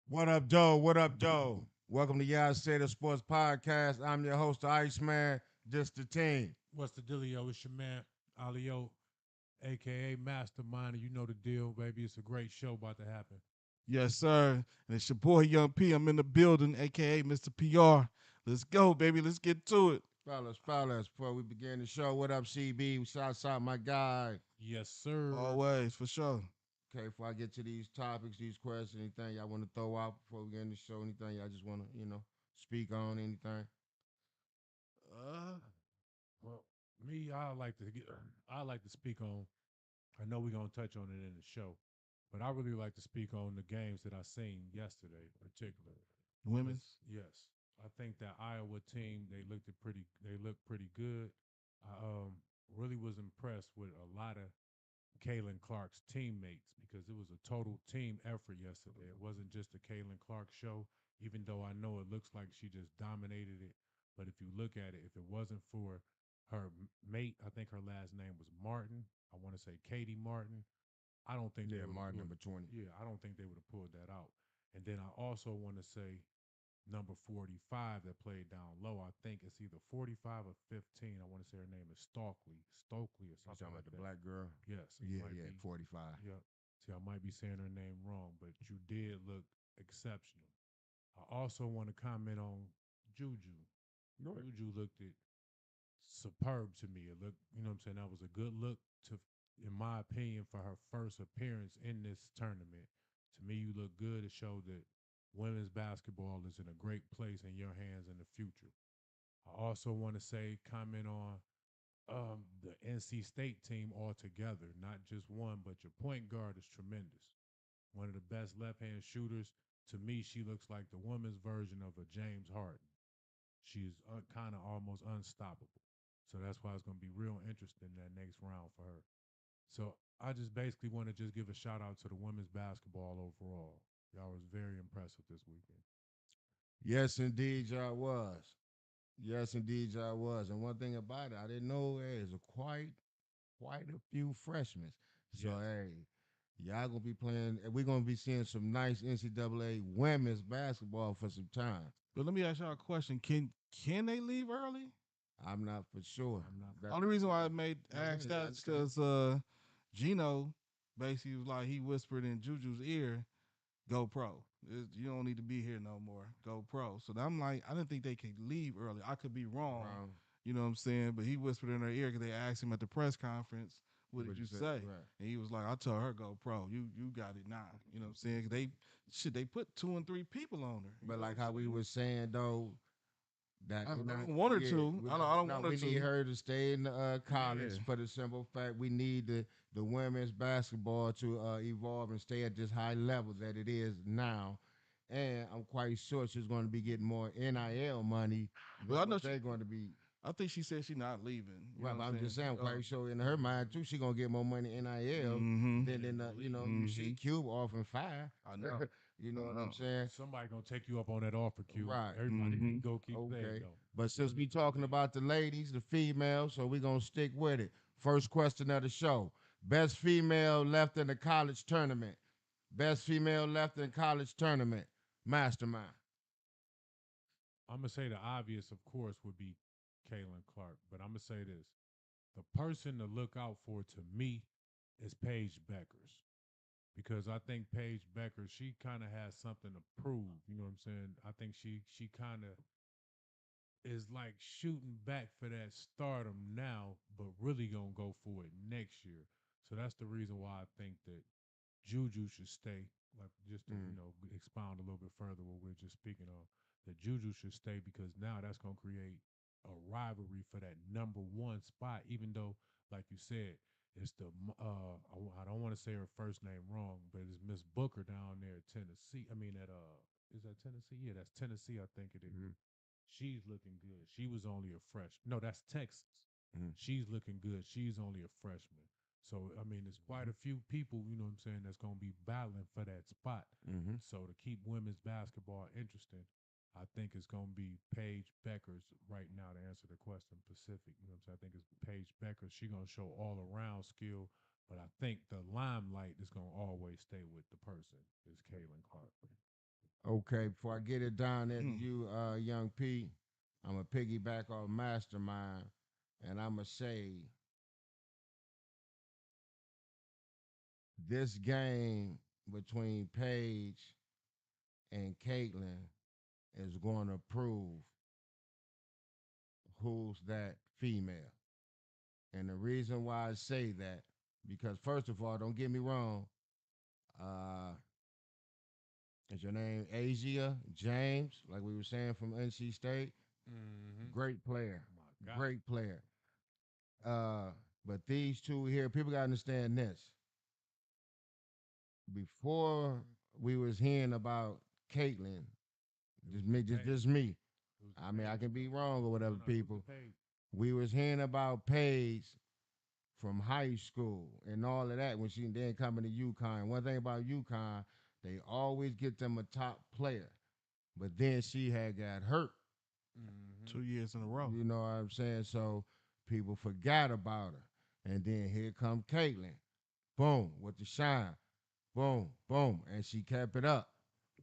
What up, Joe? What up, Joe? Welcome to Y'all Say the Sports Podcast. I'm your host, the Iceman, just the team. What's the dealio? It's your man, Alio, aka Mastermind. And you know the deal, baby. It's a great show about to happen. Yes, sir. And it's your boy Young P. I'm in the building, aka Mr. PR. Let's go, baby. Let's get to it. Fellas, before we begin the show, what up, CB? Shouts out my guy. Yes, sir. Always, for sure. Okay, before I get to these topics, these questions, anything y'all want to throw out before we get in the show, anything y'all just want to, speak on, anything? Uh, well, me, I like to speak on. I know we're gonna touch on it in the show, but I really like to speak on the games that I seen yesterday, particularly. Women's. Yes, I think that Iowa team they looked pretty good. I really was impressed with a lot of Kaylin Clark's teammates because it was a total team effort yesterday. It wasn't just a Kaylin Clark show, even though I know it looks like she just dominated it. But if you look at it, if it wasn't for her mate, I think her last name was Martin. I want to say Katie Martin. I don't think they Yeah, would have Martin pulled. number 20. Yeah, I don't think they would have pulled that out. And then I also want to say number 45 that played down low. I think it's either 45 or 15. I want to say her name is Stokely or You something talking about like the that. black girl? Yes, it Yeah, might yeah, be. 45. Yep. See, I might be saying her name wrong, but you did look exceptional. I also want to comment on Juju. Go ahead. Juju looked it superb to me. It looked, you know what I'm saying, that was a good look to in my opinion for her first appearance in this tournament. To me, you look good. It showed that women's basketball is in a great place in your hands in the future. I also want to say comment on the NC State team altogether, not just one, but your point guard is tremendous. One of the best left hand shooters. To me, she looks like the women's version of a James Harden. She's kind of almost unstoppable. So that's why it's going to be real interesting that next round for her. So I just basically want to just give a shout out to the women's basketball overall. Y'all was very impressive this weekend. Yes, indeed, y'all was. Yes, indeed, y'all was. And one thing about it, I didn't know there's quite a few freshmen. So Yes. hey, y'all gonna be playing. We're gonna be seeing some nice NCAA women's basketball for some time. But let me ask y'all a question. Can they leave early? I'm not for sure. I'm not. That, Only reason why I made no, go ask ahead. that I is understand. because Gino basically was like he whispered in Juju's ear, "Go pro. You don't need to be here no more. Go pro." So I'm like, I didn't think they could leave early. I could be wrong, Wrong. you know what I'm saying? But he whispered in her ear because they asked him at the press conference, "What did What you you say? say?" Right. And he was like, "I told her go pro. You got it now." You know what I'm saying? 'Cause they put two and three people on her. You But know what like I'm how we saying? were saying though, that I not don't want her yeah, to. I don't no, want her we need to. her to stay in the college Yeah. for the simple fact we need the women's basketball to evolve and stay at this high level that it is now. And I'm quite sure she's going to be getting more NIL money But I know because she. they're going to be. I think she said she's not leaving. You know Right, what but I'm I'm saying? just saying, I'm quite sure in her mind Mhm. too, she gonna get more money NIL Mm-hmm. than She in gonna leave. you see Mm-hmm. Cube off and fire. I know. You know I what I'm know. saying? Somebody gonna take you up on that offer, Q. Right. Everybody Mm-hmm. can go keep saying Okay. though. But since we talking about the ladies, the females, so we gonna stick with it. First question of the show. Best female left in the college tournament. Best female left in college tournament. Mastermind. I'm gonna say the obvious, of course, would be Kaylin Clark, but I'm gonna say this: the person to look out for to me is Paige Beckers because I think Paige Beckers she kind of has something to prove. You know what I'm saying? I think she kind of is like shooting back for that stardom now, but really gonna go for it next year. So that's the reason why I think that Juju should stay. Like just to Mm. expound a little bit further what we're just speaking on, that Juju should stay because now that's gonna create a rivalry for that number one spot. Even though, like you said, it's the I don't want to say her first name wrong, but it's Miss Booker down there at Tennessee. I mean at is that Tennessee? Yeah, that's Tennessee. I think it is. Mm. She's looking good. She was only a fresh. No, that's Texas. Mm. She's looking good. She's only a freshman. So I mean, there's quite a few people, you know what I'm saying, that's gonna be battling for that spot. Mm-hmm. So to keep women's basketball interesting, I think it's gonna be Paige Beckers right now to answer the question Pacific. You know what I'm saying? I think it's Paige Beckers. She gonna show all around skill, but I think the limelight is gonna always stay with the person is Kaylin Clark. Okay, before I get it down there to Mm. you, young P, I'm going to piggyback off Mastermind, and I'm going to say this game between Paige and Caitlyn is going to prove who's that female. And the reason why I say that, because first of all, don't get me wrong, uh, is your name Asia James, like we were saying from NC State? Mm-hmm. Great player. My God. Great player. Uh, but these two here, people gotta understand this. Before we was hearing about Caitlyn, just me. It was I mean, I Paige. can be wrong or whatever, No, it was people. Paige. We was hearing about Paige from high school and all of that when she then coming to UConn. One thing about UConn, they always get them a top player. But then she had got hurt. Mm-hmm. 2 years in a row. You know what I'm saying? So people forgot about her. And then here come Caitlyn. Boom, with the shine. Boom, boom. And she kept it up.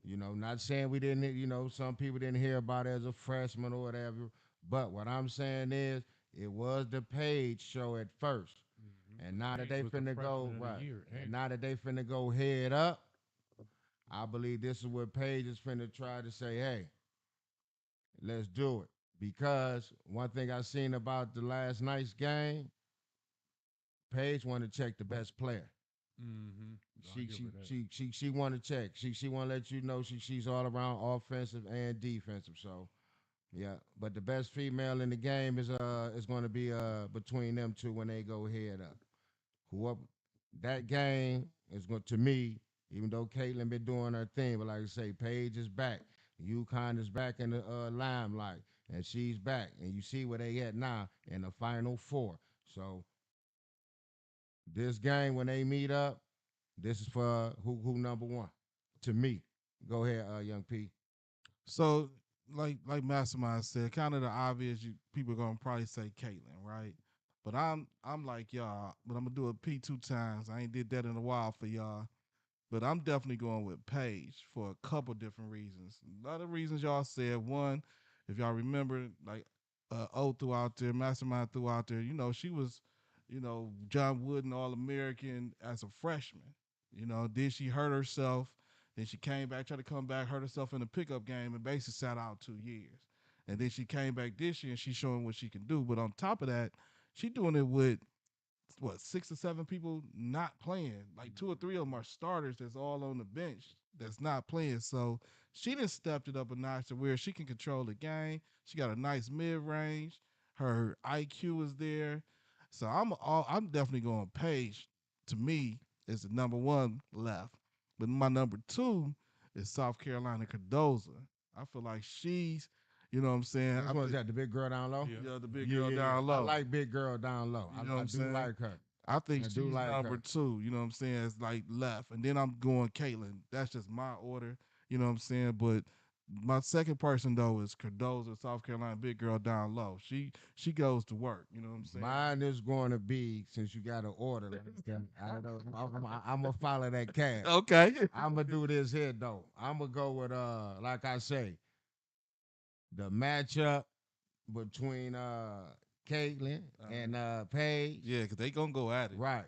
You know, not saying we didn't, some people didn't hear about her as a freshman or whatever. But what I'm saying is, it was the Page show at first. Mm-hmm. And now that Paige they was the finna go, freshman of the right. year, And ain't now that they finna go head up, I believe this is what Page is finna try to say, hey, let's do it. Because one thing I seen about the last night's game, Paige wanted to check the best player. Mm-hmm. I'll She give she her that. she want to check. She want to let you know she's all around offensive and defensive. So yeah, but the best female in the game is going to be between them two when they go head up. Whoever that game is going to me, even though Caitlyn been doing her thing, but like I say, Paige is back. UConn is back in the limelight, and she's back, and you see where they at now in the Final Four. So this game when they meet up, this is for who number one to me. Go ahead, young P. So, like Mastermind said, kind of the obvious. People gonna probably say Caitlyn, right? But I'm like y'all. But I'm gonna do a P 2 times. I ain't did that in a while for y'all. But I'm definitely going with Paige for a couple different reasons. A lot of reasons y'all said. One, if y'all remember, like O threw out there, Mastermind threw out there. She was, John Wooden All American as a freshman. Then she hurt herself. Then she came back, tried to come back, hurt herself in the pickup game, and basically sat out 2 years. And then she came back this year, and she's showing what she can do. But on top of that, she doing it with what 6 or 7 people not playing. Like 2 or 3 of them are starters that's all on the bench that's not playing. So she done stepped it up a notch to where she can control the game. She got a nice mid range. Her IQ is there. So I'm definitely going Paige. To me, is the number one left. But my number two is South Carolina Cardoza. I feel like she's, you know what I'm saying? Which one's that? The big girl down low? Yeah. Yeah, the big girl down I low. like big girl down low. You know what I I'm do saying? like her. I think I she's do like number her. 2. You know what I'm saying? It's like left, and then I'm going Caitlyn. That's just my order. You know what I'm saying? But my second person though is Cardoza, South Carolina, big girl down low. She goes to work. You know what I'm saying? Mine is going to be, since you got an order, I don't know. I'm gonna follow that cat. Okay. I'm gonna do this here though. I'm gonna go with like I say, the matchup between Caitlyn and Paige. Yeah, because they gonna go at it. Right.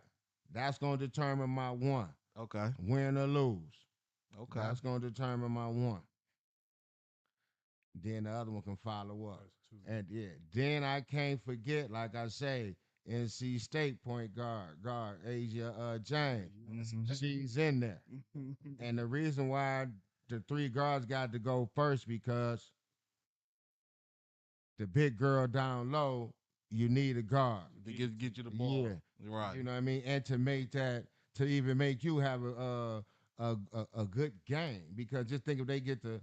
That's gonna determine my one. Okay. Win or lose. Okay. That's gonna determine my one. Then the other one can follow up. That's two. And yeah, then I can't forget, like I say, NC State point guard Asia James. Mhm. She's in there. And the reason why the 3 guards got to go first, because the big girl down low, you need a guard. To get you the ball. Yeah. Right. You know what I mean? And to make that, to even make you have a good game. Because just think if they get to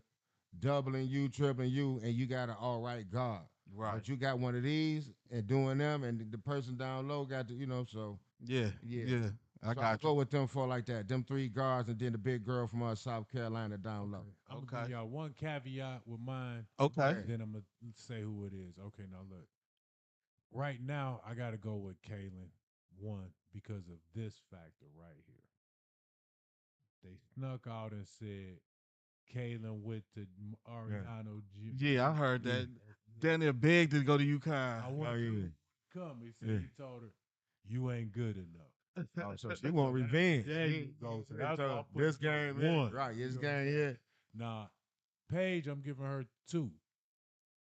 doubling you, tripling you, and you got an all right guard. Right. But you got one of these and doing them, and the person down low got to, so Yeah. Yeah. Yeah. I so got go you. with them four like that. Them 3 guards, and then the big girl from South Carolina down low. I'm gonna Okay. give y'all one caveat with mine. Okay. Then I'm gonna say who it is. Okay, now look. Right now, I gotta go with Kaylin. One, because of this factor right here. They snuck out and said Kalen with the Ariano. Yeah, I heard Yeah. that. Daniel begged to go to I UConn. want Oh, you yeah. to come. He said Yeah. he told her, "You ain't good enough." Oh, so she want revenge. There you go. So that's why I put This her game at one. here. Right, You this know what I'm game saying? here. Nah, Paige, I'm giving her 2,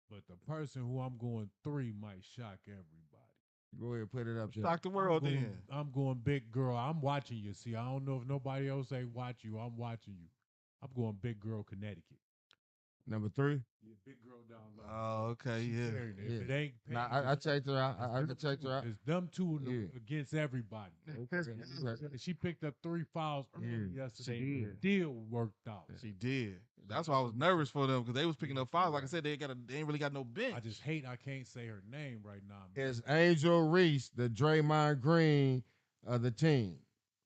but the person who I'm going 3 might shock everybody. Go ahead, put it up there. Shock the world then. I'm going big girl. I'm watching you. See, I don't know if nobody else ain't watch you. I'm watching you. I'm going big girl Connecticut. Number 3. Yeah, big girl down low. Oh, okay, She yeah. carrying it. Yeah. If it ain't Paige, Nah, I checked her out. I checked her out. it's them two Yeah. against everybody. And she picked up 3 fouls early Yeah, yesterday. she The deal worked out. She did. That's why I was nervous for them because they was picking up fouls. Like I said, they ain't really got no bench. I just hate I can't say her name right now. It's Angel Reese, the Draymond Green of the team.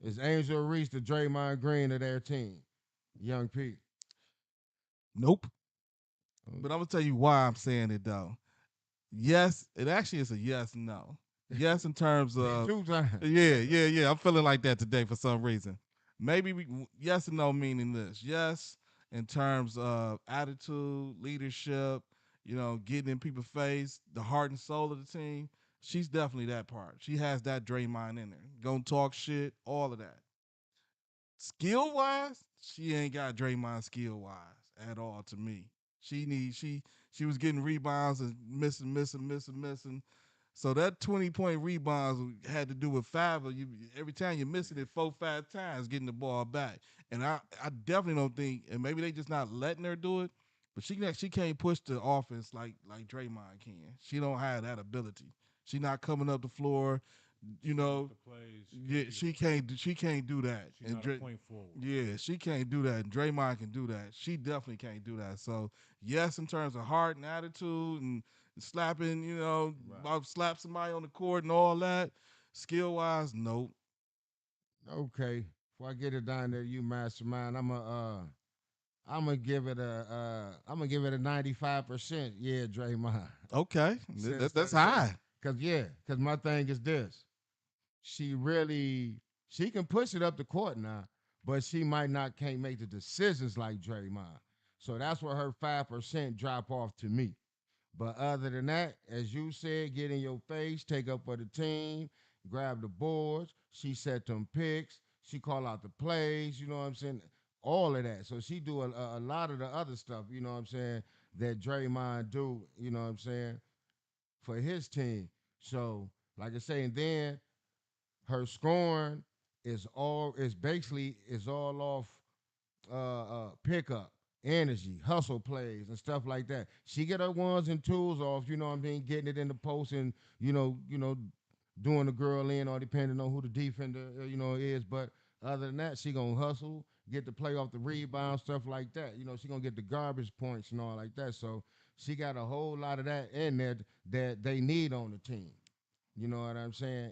It's Angel Reese, the Draymond Green of their team. Young Pete. Nope. But I'm gonna tell you why I'm saying it though. Yes, it actually is a yes, no. Yes, in terms of 2 times. yeah. I'm feeling like that today for some reason. Maybe yes and no meaning this. Yes, in terms of attitude, leadership, getting in people's face, the heart and soul of the team. She's definitely that part. She has that Draymond in her. Gonna talk shit, all of that. Skill wise, she ain't got Draymond skill wise at all to me. She was getting rebounds and missing. So that 20-point rebounds had to do with 5 of you. Every time you're missing it 4-5 times, getting the ball back. And I definitely don't think, and maybe they just not letting her do it, but she can't push the offense like Draymond can. She don't have that ability. She not coming up the floor, The plays, Yeah, she can't do that. She's not a point forward. Yeah, she can't do that. And Draymond can do that. She definitely can't do that. So yes, in terms of heart and attitude and slapping, about slap somebody on the court and all that. Skill wise, nope. Okay. Before I get it down there, you mastermind, I'm gonna give it a 95%. Yeah, Draymond. Okay, Since that's the- high. Cause my thing is this. She can push it up the court now, but she can't make the decisions like Draymond. So that's where her 5% drop off to me. But other than that, as you said, get in your face, take up for the team, grab the boards. She set them picks. She call out the plays. You know what I'm saying? All of that. So she do a lot of the other stuff. You know what I'm saying? That Draymond do. You know what I'm saying? For his team. So like I say, and then her scoring is all off pickup, energy, hustle plays, and stuff like that. She get her ones and twos off, you know what I mean, getting it in the post and doing the girl in or depending on who the defender is. But other than that, she gonna hustle, get the play off the rebound, stuff like that. She gonna get the garbage points and all like that. So she got a whole lot of that in there that they need on the team. You know what I'm saying?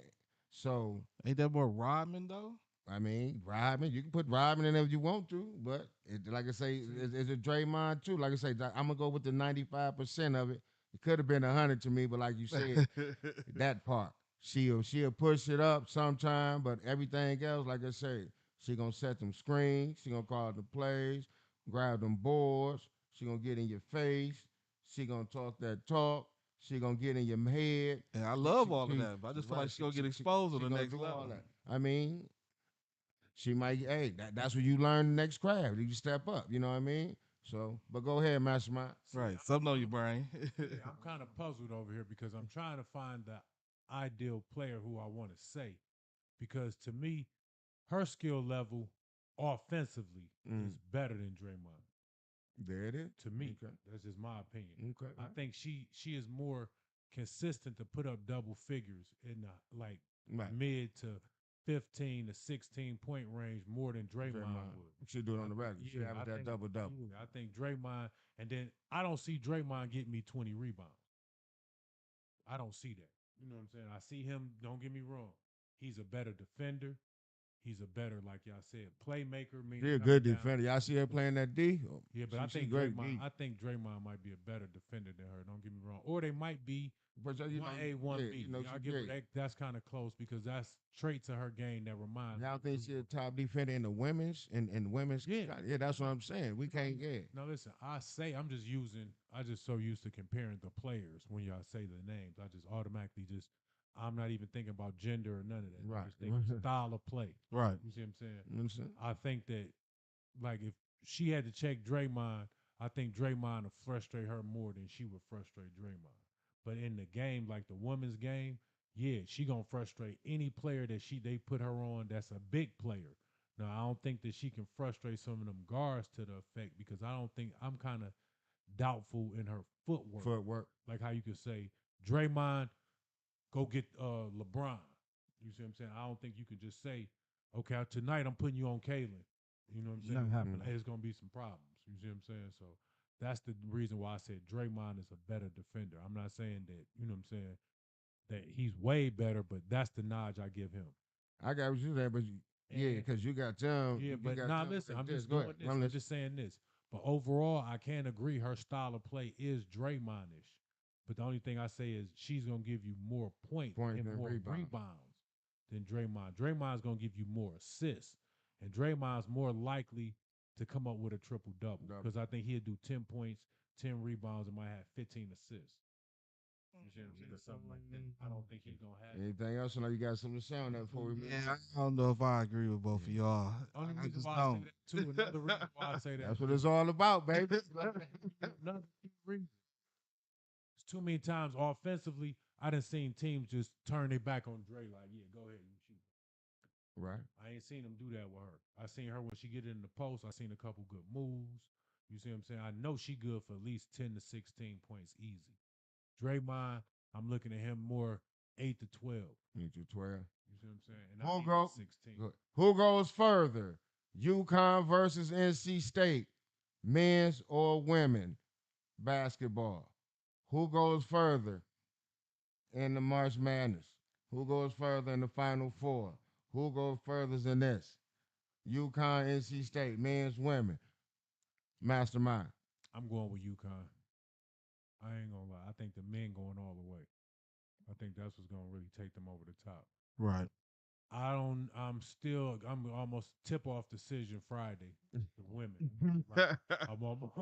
So Ain't that more Rodman though? I mean, Rodman, you can put Rodman in there if you want to, but like I say, it's a Draymond too. Like I say, I'm gonna go with the 95% of it. It could have been 100 to me, but like you said, that part she'll push it up sometime, but everything else, like I say, she gonna set them screens, she gonna call the plays, grab them boards, she gonna get in your face, she gonna talk that talk. She gonna get in your head. And I love all of that, but I just feel like she gonna get exposed on the next do all level. that. I mean, she might, hey, that's what you learn the next craft. You step up, you know what I mean? So, but go ahead, Mastermind. Right, something on your brain. Yeah, I'm kind of puzzled over here because I'm trying to find the ideal player who I want to say. Because to me, her skill level offensively is better than Draymond. There it is. To me, Okay. that's just my opinion. Okay. I think she is more consistent to put up double figures in the mid to 15 to 16 point range more than Draymond would. She do it on the regular. She have that double. I think Draymond, and then I don't see Draymond getting me 20 rebounds. I don't see that. You know what I'm saying? I see him, don't get me wrong. He's a better defender. he's a better, like y'all said, playmaker. Meaning She a coming good down. defender. Y'all see her playing that D? Oh, Yeah, but I she think great Draymond. D. I think Draymond might be a better defender than her. Don't get me wrong. Or they might be But you know, 1A, 1B. you know, I'll she give her great. that. That's kind of close because that's traits of her game that remind. Y'all think me. she a top defender in the women's and women's? Yeah. Yeah, that's what I'm saying. We can't get. Now listen, I just so used to comparing the players when y'all say the names. I just automatically I'm not even thinking about gender or none of that. Right. I'm just thinking style of play. Right. You see what I'm saying? You know what I'm saying? I think that like if she had to check Draymond, I think Draymond would frustrate her more than she would frustrate Draymond. But in the game, like the women's game, yeah, she gonna frustrate any player that they put her on that's a big player. Now I don't think that she can frustrate some of them guards to the effect because I don't think I'm kind of doubtful in her footwork. Footwork. Like how you could say, Draymond, go get LeBron. You see what I'm saying? I don't think you can just say, okay, tonight I'm putting you on Kaylin. You know what I'm saying? Not happening. There's gonna be some problems. You see what I'm saying? So that's the reason why I said Draymond is a better defender. I'm not saying that, you know what I'm saying, that he's way better, but that's the nod I give him. I got what you saying, but yeah, And- because you got them. Yeah, you but got nah, them listen, like I'm this. just Go doing ahead. this. I'm I'm listening. just saying this. But overall, I can't agree her style of play is Draymondish. But the only thing I say is she's gonna give you more points Points and and more rebounds. rebounds than Draymond. Draymond's gonna give you more assists, and Draymond's more likely to come up with a triple double Double. because I think he'll do 10 points, 10 rebounds, and might have 15 assists. You see what I'm saying? Something like that. I don't think he's gonna have. Anything else? I know you got something to say on that before we move. Yeah, I don't know if I agree with both of y'all. Only I reason just why I don't. say that too. Another reason why I say that. That's what it's all about, baby. Another reason. It's too many times offensively, I done seen teams just turn their back on Dre. Like, yeah, go ahead and shoot. Right. I ain't seen them do that with her. I seen her when she get in the post. I seen a couple good moves. You see what I'm saying? I know she good for at least 10 to 16 points easy. Draymond, I'm looking at him more 8 to 12. 8 to 12. You see what I'm saying? And Who I mean go- 16. Good. Who goes further? UConn versus NC State, men's or women basketball. Who goes further in the March Madness? Who goes further in the Final Four? Who goes further than this? UConn, NC State, men's, women. Mastermind. I'm going with UConn. I ain't gonna lie. I think the men going all the way. I think that's what's gonna really take them over the top. Right. I'm almost tip off decision Friday. The women. Like, I'm almost.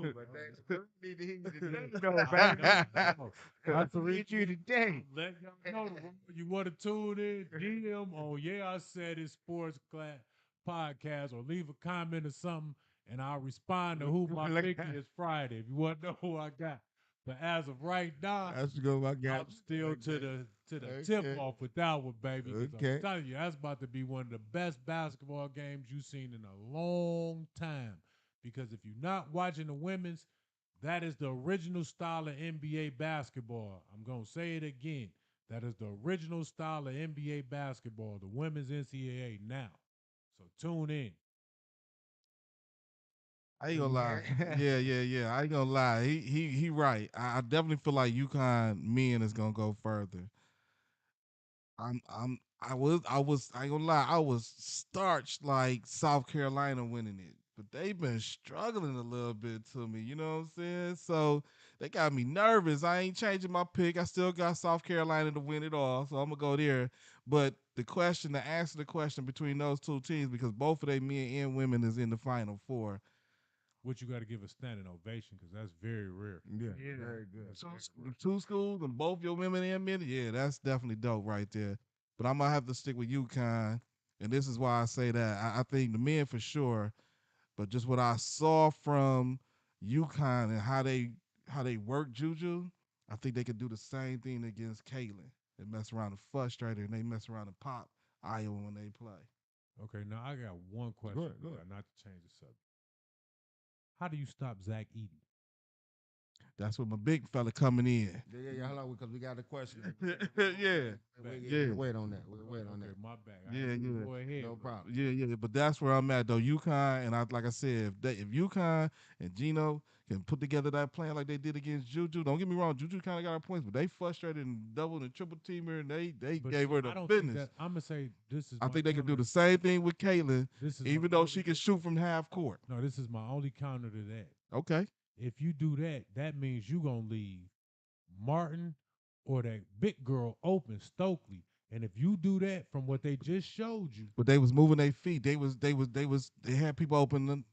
Need to hear you today. I know. That's the Need reason. you today. Let y'all know you want to tune in, DM on Yeah I Said It Sports Class podcast or leave a comment or something, and I'll respond to who my pick is Friday. If you want to know who I got. But as of right now, That's a good one. I got I'm still to the tip off with that one, baby. 'Cause Okay. I'm telling you, that's about to be one of the best basketball games you've seen in a long time. Because if you're not watching the women's, that is the original style of NBA basketball. I'm going to say it again. That is the original style of NBA basketball, the women's NCAA now. So tune in. I ain't gonna lie. Yeah. I ain't gonna lie. He right. I definitely feel like UConn men is gonna go further. I ain't gonna lie. I was starched like South Carolina winning it, but they've been struggling a little bit to me. You know what I'm saying? So they got me nervous. I ain't changing my pick. I still got South Carolina to win it all, so I'm gonna go there. But to answer the question between those two teams, because both of their men and women is in the Final Four. Which you got to give a standing ovation because that's very rare. Yeah, very good. Two schools and both your women and men. Yeah, that's definitely dope right there. But I'm gonna have to stick with UConn, and this is why I say that. I think the men for sure, but just what I saw from UConn and how they work Juju, I think they could do the same thing against Caitlin. They mess around and frustrate her, and they mess around and pop Iowa when they play. Okay, now I got one question. Go ahead. Not to change the subject. How do you stop Zach Edey? That's what my big fella coming in. Yeah. Hold on, because we got a question. Yeah. We'll wait on that. We'll wait on Okay, that. my bad. Yeah, yeah. Go ahead. No bro. problem. Yeah, but that's where I'm at though. UConn and like I said, if UConn and Gino can put together that plan like they did against Juju, don't get me wrong, Juju kind of got our points, but they frustrated and doubled and triple teamer and they But gave see, her the I don't business. think that. I'm gonna say this is. I my think they can do counter- the same thing with Caitlin, This is even my though only- she can shoot from half court. No, this is my only counter to that. Okay. If you do that, that means you gonna leave Martin or that big girl open, Stokely. And if you do that, from what they just showed you, But they was moving their feet. They had people open.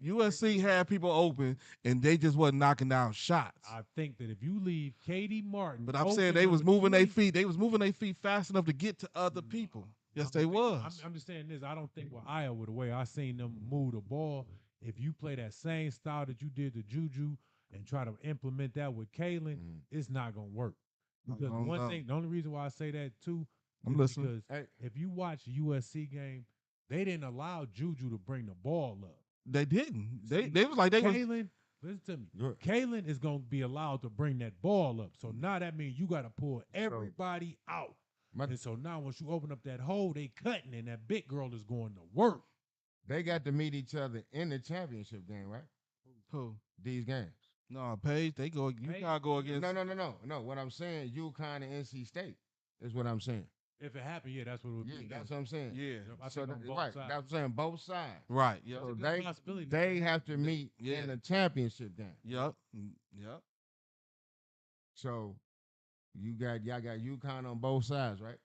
USC had people open, and they just wasn't knocking down shots. I think that if you leave Katie Martin, But I'm saying open they was on moving their three- feet. They was moving their feet fast enough to get to other people. Yes, they was. I'm just saying this. I don't think with Iowa, the way I seen them move the ball, if you play that same style that you did to Juju and try to implement that with Kalen, Mhm. it's not gonna work. Because don't one know. thing, the only reason why I say that too, I'm is listening. because Hey. if you watch the USC game, they didn't allow Juju to bring the ball up. They didn't. They was like they was. Kalen, listen to me. Good. Kalen is gonna be allowed to bring that ball up. So now that means you got to pull everybody out. My- And so now once you open up that hole, they cutting, and that big girl is going to work. They got to meet each other in the championship game, right? Who? These games. No, Paige. They go. You Paige? can't go against. No. What I'm saying, UConn and NC State is what I'm saying. If it happened, yeah, that's what it would Yeah, be. that's what I'm saying. Yeah. Yep, I So think on both right, sides. that's what I'm saying. Both sides. Right. Yep. So It's a good they possibility. they have to meet Yeah. in the championship game. Yep. Yep. So y'all got UConn on both sides, right?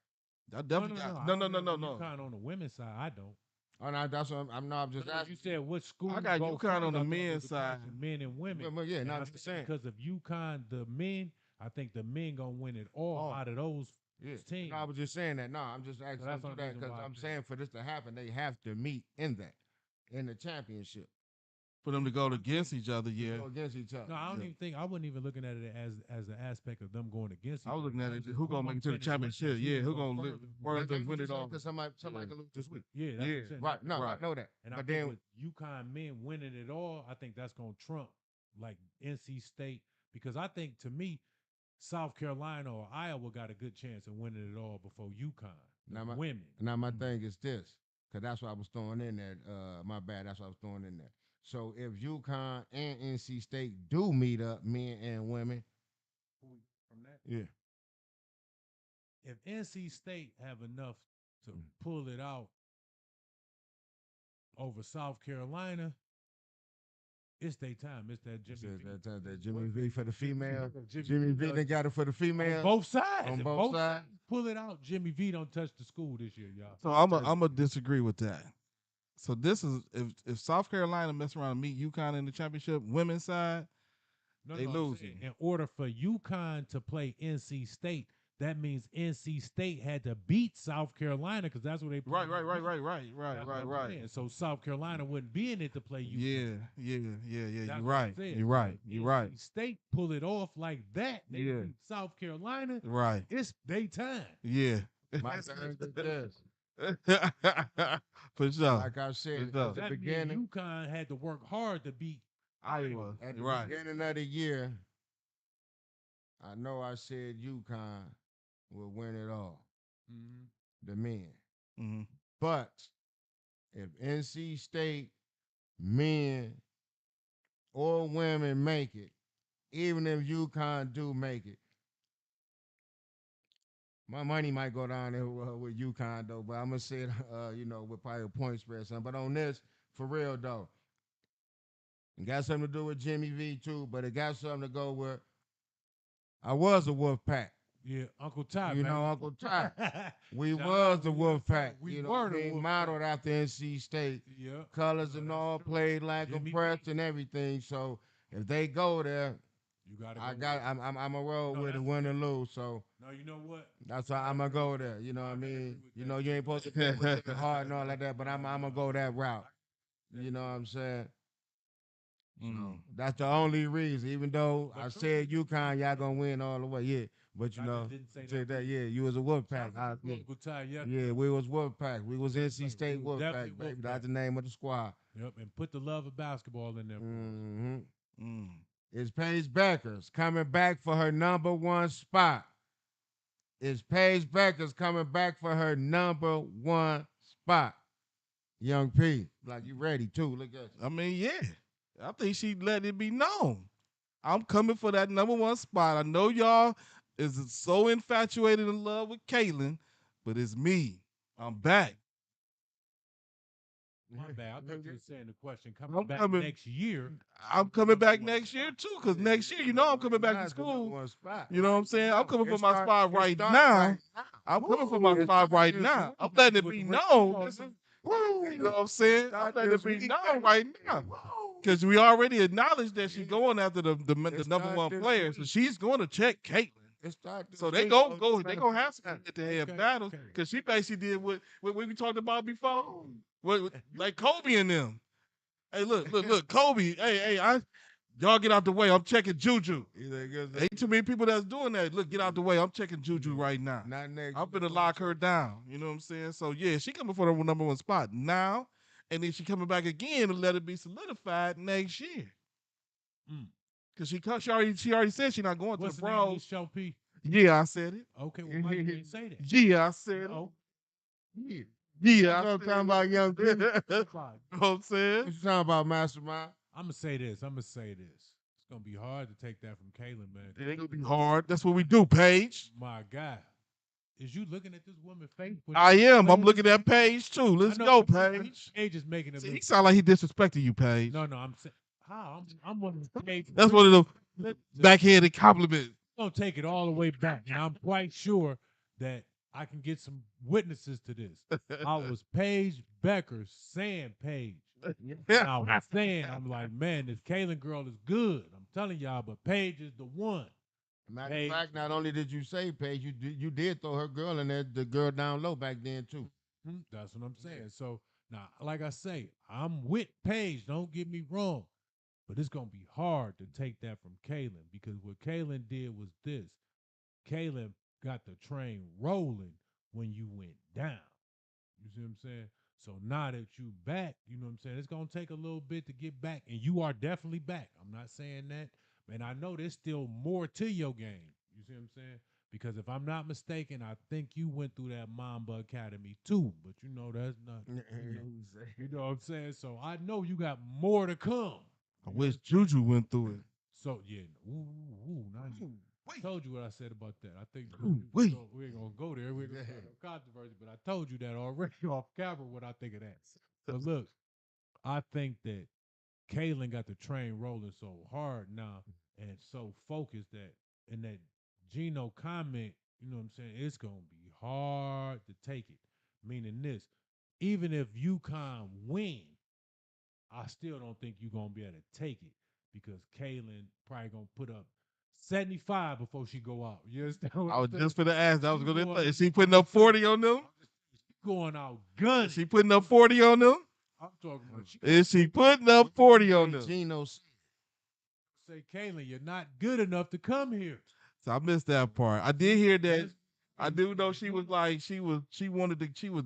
I definitely got. No. UConn on the women's side, I don't. Oh no, that's what I'm just No, asking. you said what school? I got go UConn first. on the I thought it men's was a question, side. men and women. Well, yeah, And no, I I'm think just saying. because of UConn, the men, I think the men gonna win it all Oh. out of those Yeah. teams. No, I was just saying that. No, I'm just asking that's the that reason because why I I'm said saying for this to happen, they have to meet in the championship. For them to go against each other. Yeah. Go against each other. No, I don't Yeah. even think I wasn't even looking at it as an aspect of them going against. I was each looking other. at it. Just Who gonna make it to the finish with championship? this? Yeah. Who's Who gonna further? live? That's Further win it all? because somebody can lose this week. Yeah, that's Yeah. what I'm saying. Right. No, Right. I know that. And I But think then with UConn men winning it all, I think that's gonna trump like NC State, because I think to me, South Carolina or Iowa got a good chance of winning it all before UConn. Now the my- women. now my thing is this, because that's what I was throwing in there. My bad. That's what I was throwing in there. So if UConn and NC State do meet up, men and women, From that, yeah, if NC State have enough to Mm. pull it out over South Carolina, it's their time. It's that Jimmy V. that Jimmy V for the female. Jimmy Jimmy V does- done got it for the on female. both sides. On If both sides. pull it out. Jimmy V don't touch the school this year, y'all. So I'm gonna disagree with that. So this is if South Carolina mess around and meet UConn in the championship, women's side, they I'm losing. saying, in order for UConn to play NC State, that means NC State had to beat South Carolina because that's what they right. That's what I'm saying. So South Carolina wouldn't be in it to play UConn. Yeah. That's You're what I'm right. saying. You're right. If You're right. NC State pull it off like that. They Yeah. beat South Carolina. Right. It's they time. Yeah. My thing is this. For sure. Like I said Good stuff. at the That beginning, means UConn had to work hard to beat. Iowa. at the Right. beginning of the year, I know I said UConn will win it all, the men. Hmm. But if NC State men or women make it, even if UConn do make it, my money might go down there with UConn though. But I'm gonna say it, with probably a point spread or something. But on this, for real though, it got something to do with Jimmy V too. But it got something to go with. I was a Wolf Pack. Yeah, Uncle Ty. You man. know, Uncle Ty. We Shout was out the to Wolf Pack. We You know, were the being Wolf modeled Pack. after NC State. Yeah. Colors No, and that's all true. played like Jimmy a press and everything. So if they go there, You gotta. I'm a roll No, with it, that's win or lose. So No, you know what? that's why I'm gonna go there. You know what I mean? with You that. know, you ain't supposed to be with your heart and all like that, but I'm gonna go that route. You know what I'm saying? Mm. That's the only reason. Even though But I true. said UConn, y'all gonna win all the way. Yeah, but you I know, just didn't say say that. that. Yeah, you was a Wolf Pack. Shout out to Uncle Ty. Yeah. Yeah, we was Wolf Pack. We was NC We State was Wolf Pack, definitely baby. Wolf That's Pack. the name of the squad. Yep. And put the love of basketball in there. For us. Mm-hmm. Mm. Is Paige Beckers coming back for her number one spot? Is Paige Beckers coming back for her number one spot? Young P, like you ready too. Look at you. I mean, yeah. I think she let it be known. I'm coming for that number one spot. I know y'all is so infatuated in love with Caitlyn, but it's me. I'm back. My bad. I thought you were saying the question I'm coming back coming- next year. I'm coming back next year too, because next year, you know, I'm coming back to Not the number school. one spot. You know what I'm saying? I'm coming for It my start- spot it right start now. right now. I'm coming for my Woo! spot right It's now. I'm time letting it with be the known. Woo! You know what I'm saying? I'm Start letting it this be week, known baby. right now. Woo! Because we already acknowledged that she's going after the It number start one this player. So week. she's going to check Caitlyn. It start this So they week. they gonna have some head-to-head Okay, battles okay. because she basically did what we talked about before, like Kobe and them. Hey, look, Kobe. Hey, y'all get out the way. I'm checking Juju. You think it's- Ain't too many people that's doing that. Look, get out the way. I'm checking Juju right now. Not next. I'm gonna lock her down. You know what I'm saying? So yeah, she coming for the number one spot now, and then she coming back again and let it be solidified next year. Mm. Cause she already said she's not going What's to the the name of pros. this show, P? Yeah, I said it. Okay, well, why you didn't say that? Yeah, I said it. Oh, Yeah. Yeah, I'm talking about young people. You know fine. what I'm saying? What you talking about, Mastermind? I'm gonna say this. It's gonna be hard to take that from Caitlyn, man. It ain't gonna be hard. That's what we do, Paige. My God, is you looking at this woman's face? when I she am. I'm playing looking this at Paige too. Let's I go, know- I know Paige. Paige is making a See, he mistake. sound like he disrespecting you, Paige. No, I'm saying how I'm one of the Paige. That's one of the Let- backhanded compliments. gonna take it all the way back, and I'm quite sure that I can get some witnesses to this. I was Paige Becker saying Paige. I was saying, I'm like, man, this Kaylin girl is good. I'm telling y'all, but Paige is the one. Matter Paige. of fact, not only did you say Paige, you did throw her girl in there, the girl down low back then too. That's what I'm saying. So now, like I say, I'm with Paige. Don't get me wrong, but it's gonna be hard to take that from Kaylin because what Kaylin did was this. Kaylin got the train rolling when you went down. You see what I'm saying? So now that you back, you know what I'm saying? It's gonna take a little bit to get back, and you are definitely back. I'm not saying that, and I know there's still more to your game. You see what I'm saying? Because if I'm not mistaken, I think you went through that Mamba Academy too, but you know that's not. You know what I'm saying? So I know you got more to come. I wish Juju went through it. So yeah, now you- I told you what I said about that. I think Ooh, wait. we ain't gonna go there. We're gonna go to controversy, but I told you that already off camera what I think of that. But look, I think that Kaylin got the train rolling so hard now and so focused that in that Gino comment, you know what I'm saying, it's gonna be hard to take it. Meaning this, even if UConn win, I still don't think you're gonna be able to take it because Kaylin probably gonna put up 75 before she go out. You understand what I I'm was saying? just for the ask. I was She gonna. going- Is she putting up 40 on them? Going out gunning. Is she putting up 40 on them? I'm talking about she Is she putting up 40 on them? Gino, say, Kaylin, you're not good enough to come here. So I missed that part. I did hear that. That's- I do know she was like she was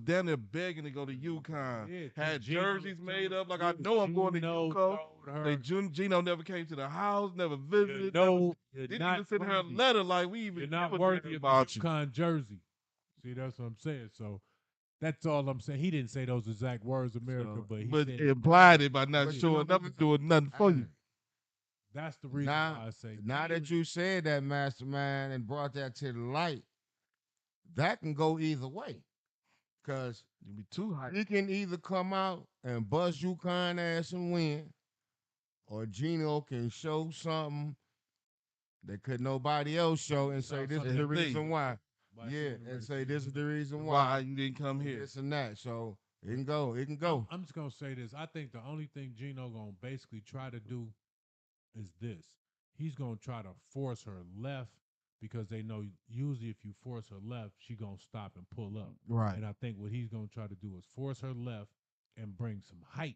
down there begging to go to UConn. Yeah, Had Gino jerseys told- made up like I know I'm going to Gino UConn. told her, Like Gino never came to the house, never you visited. know, you're Didn't not even send her a worthy. letter like we even You're not give a worthy damn of the about you. UConn jersey. See, that's what I'm saying. So that's all I'm saying. He didn't say those exact words, America, So, but he but said implied it by not But you showing know up what? and doing nothing for you. that's the reason Now, why I say now that you said that, Mastermind, and brought that to the light, that can go either way. Because You be too high. he can either come out and bust UConn ass and win, or Gino can show something that could nobody else show and say this is the something reason why. by Yeah, showing and the say right this is the reason Why why. you didn't come here? This and that. So it can go. It can go. I'm just gonna say this. I think the only thing Gino gonna basically try to do is this. He's gonna try to force her left because they know usually if you force her left, she gonna stop and pull up. Right. And I think what he's gonna try to do is force her left and bring some height.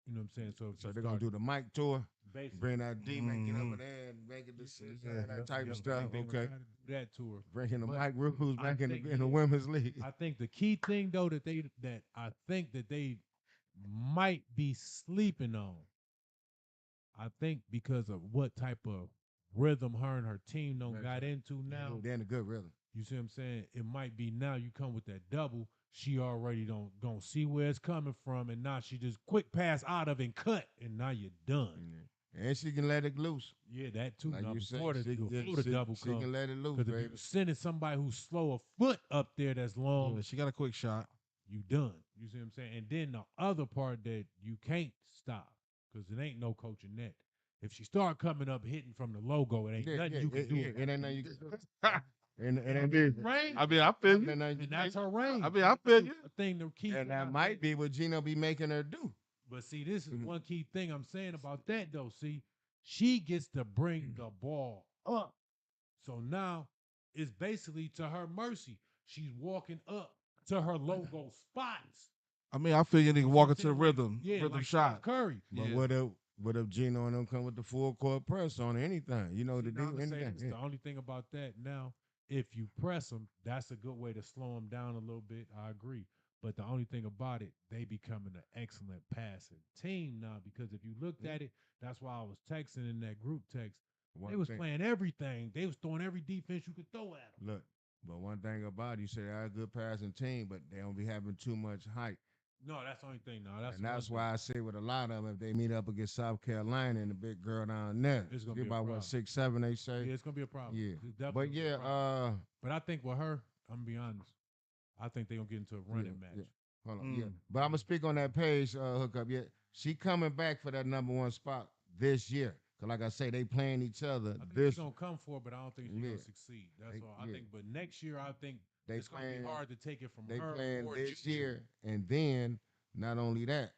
You know what I'm saying? So, if So you they're gonna start do the mic tour, basically bring that D, make it Mhm. over there and make it decision, Yeah, that type yeah, of stuff. I think they Okay. gonna try to do that to her. Bringing the But Mike Rules I back in think, the, in the yeah, women's league. I think the key thing though that I think that they might be sleeping on. I think because of what type of rhythm her and her team done That's got right. into now, They're in a good rhythm. you see what I'm saying? It might be now you come with that double, she already don't see where it's coming from, and now she just quick pass out of and cut, and now you're done. Yeah. And she can let it loose. Yeah, that too. Like Now you said, before the, she, before the double she can come, let it loose, because if baby. you sending somebody who's slow a foot up there that's long, Yeah, she got a quick shot. you done. You see what I'm saying? And then the other part that you can't stop, because it ain't no coaching that. If she start coming up hitting from the logo, it ain't nothing you can do. It ain't nothing you can do. And it ain't Range, I mean, I feel ain't you. nothing you and can that's do. her range. I mean, I feel you. A thing to keep. And that might be what Gino be making her do. But see, this is Mhm. one key thing I'm saying about that though. See, she gets to bring the ball up. So now it's basically to her mercy. She's walking up to her logo spots. I mean, I feel you need to You walk see into the what I'm saying? rhythm, Yeah, rhythm like shot. Steph Curry. But Yeah. what if Gino and them come with the full court press on anything? You know, See, to now do I'ma say anything. this, the only thing about that now, if you press them, that's a good way to slow them down a little bit. I agree. But the only thing about it, they becoming an excellent passing team now because if you looked at it, that's why I was texting in that group text. They was playing everything. They was throwing every defense you could throw at them. Look, but one thing about it, you say they're a good passing team, but they don't be having too much height. No, that's the only thing. No, that's And that's one why thing. I say with a lot of them, if they meet up against South Carolina and the big girl down there, It's gonna she be a about problem. what 6'7" they say. Yeah, it's gonna be a problem. Yeah. It's definitely But gonna be a yeah, problem. But I think with her, I'm gonna be honest. I think they're gonna get into a running match. yeah. Hold on, yeah. Mm. But I'm gonna speak on that page hookup. Yeah, she coming back for that number one spot this year. Cause like I say, they playing each other I think this. she's gonna come for it, but I don't think she's Yeah. gonna succeed. That's They- all. I yeah. think, but next year, I think They it's gonna be playing- hard to take it from They her playing or this Juju. year, and then not only that,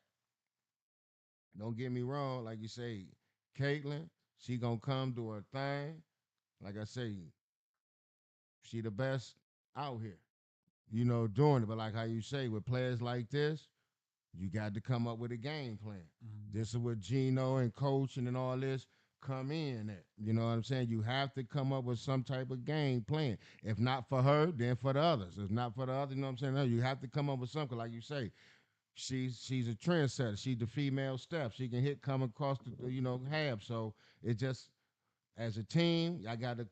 don't get me wrong. Like you say, Caitlin, she gonna come do her thing. Like I say, she the best out here. You know, doing it. But like how you say, with players like this, you got to come up with a game plan. This is what Gino and coaching and all this come in at. You know what I'm saying? You have to come up with some type of game plan. If not for her, then for the others. If not for the others, you know what I'm saying? No, you have to come up with something. Like you say, she's a trendsetter. She's the female Steph. She can hit come across the half. So it just as a team, I got to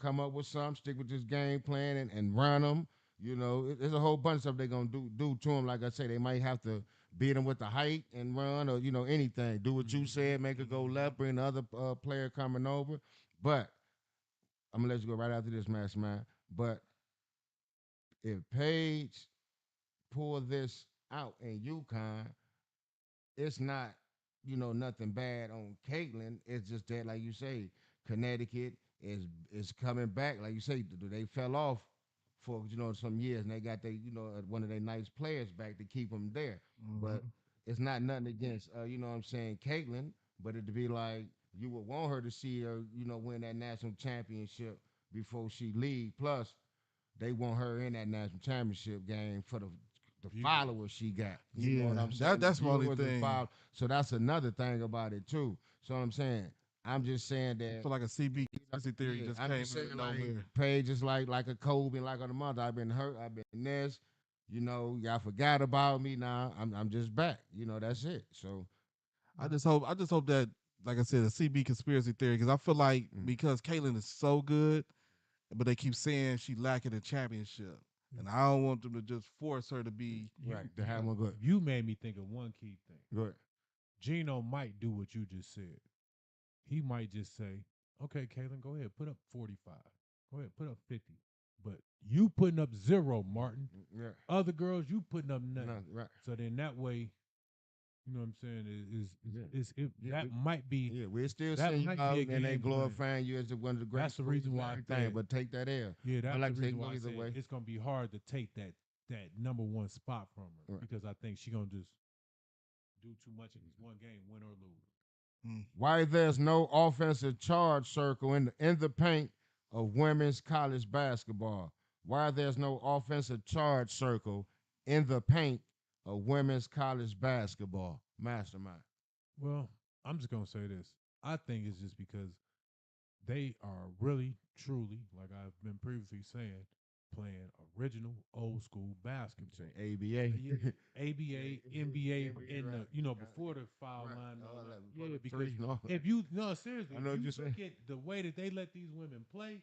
come up with something, stick with this game plan and run them. There's a whole bunch of stuff they're gonna do to them. Like I say, they might have to beat them with the height and run or anything. Do what you said, make it go left, bring the other player coming over. But I'm gonna let you go right after this, Mastermind. But if Paige pull this out in UConn, it's not, nothing bad on Caitlin. It's just that, like you say, Connecticut is coming back. Like you say, they fell off for some years, and they got one of their nice players back to keep them there. But it's not nothing against what I'm saying, Caitlin. But it'd be like you would want her to see her, win that national championship before she leave. Plus, they want her in that national championship game for the followers she got. You know what I'm saying? That's The my only viewers and thing. So that's another thing about it too. So I'm saying, I'm just saying I that. feel like a CB conspiracy theory just I'm came just saying, in like, nowhere. Paige is like a Kobe, like on the mother. I've been hurt. I've been this. Y'all forgot about me now. I'm just back. That's it. So I just hope that, like I said, a CB conspiracy theory, because I feel like because Caitlyn is so good, but they keep saying she lacking a championship, and I don't want them to just force her to be. right to have one good. You made me think of one key thing. Good. Gino might do what you just said. He might just say, "Okay, Caitlin, go ahead, put up 45. Go ahead, put up 50. But you putting up 0, Martin. Yeah. Other girls, you putting up nothing. No, right. So then that way, you know what I'm saying? Yeah, That might be. Yeah, we're still that seeing you might be out, a and they game plan. glorifying you as one of the greatest. That's the reason why I everything, said- but take that L. Yeah, that's like the I say, reason go why I either said way. it's gonna be hard to take that number one spot from her Right. because I think she gonna just do too much in this one game, win or lose. Why there's no offensive charge circle in the paint of women's college basketball? Why there's no offensive charge circle in the paint of women's college basketball? Mastermind. Well, I'm just gonna say this. I think it's just because they are really, truly, like I've been previously saying, playing original old school basketball. Say ABA. Yeah, ABA, NBA, in the right. before the foul Right. line. And all All that. that before Yeah, the because three, no. if you no seriously, I know if what you you're saying. look at the way that they let these women play,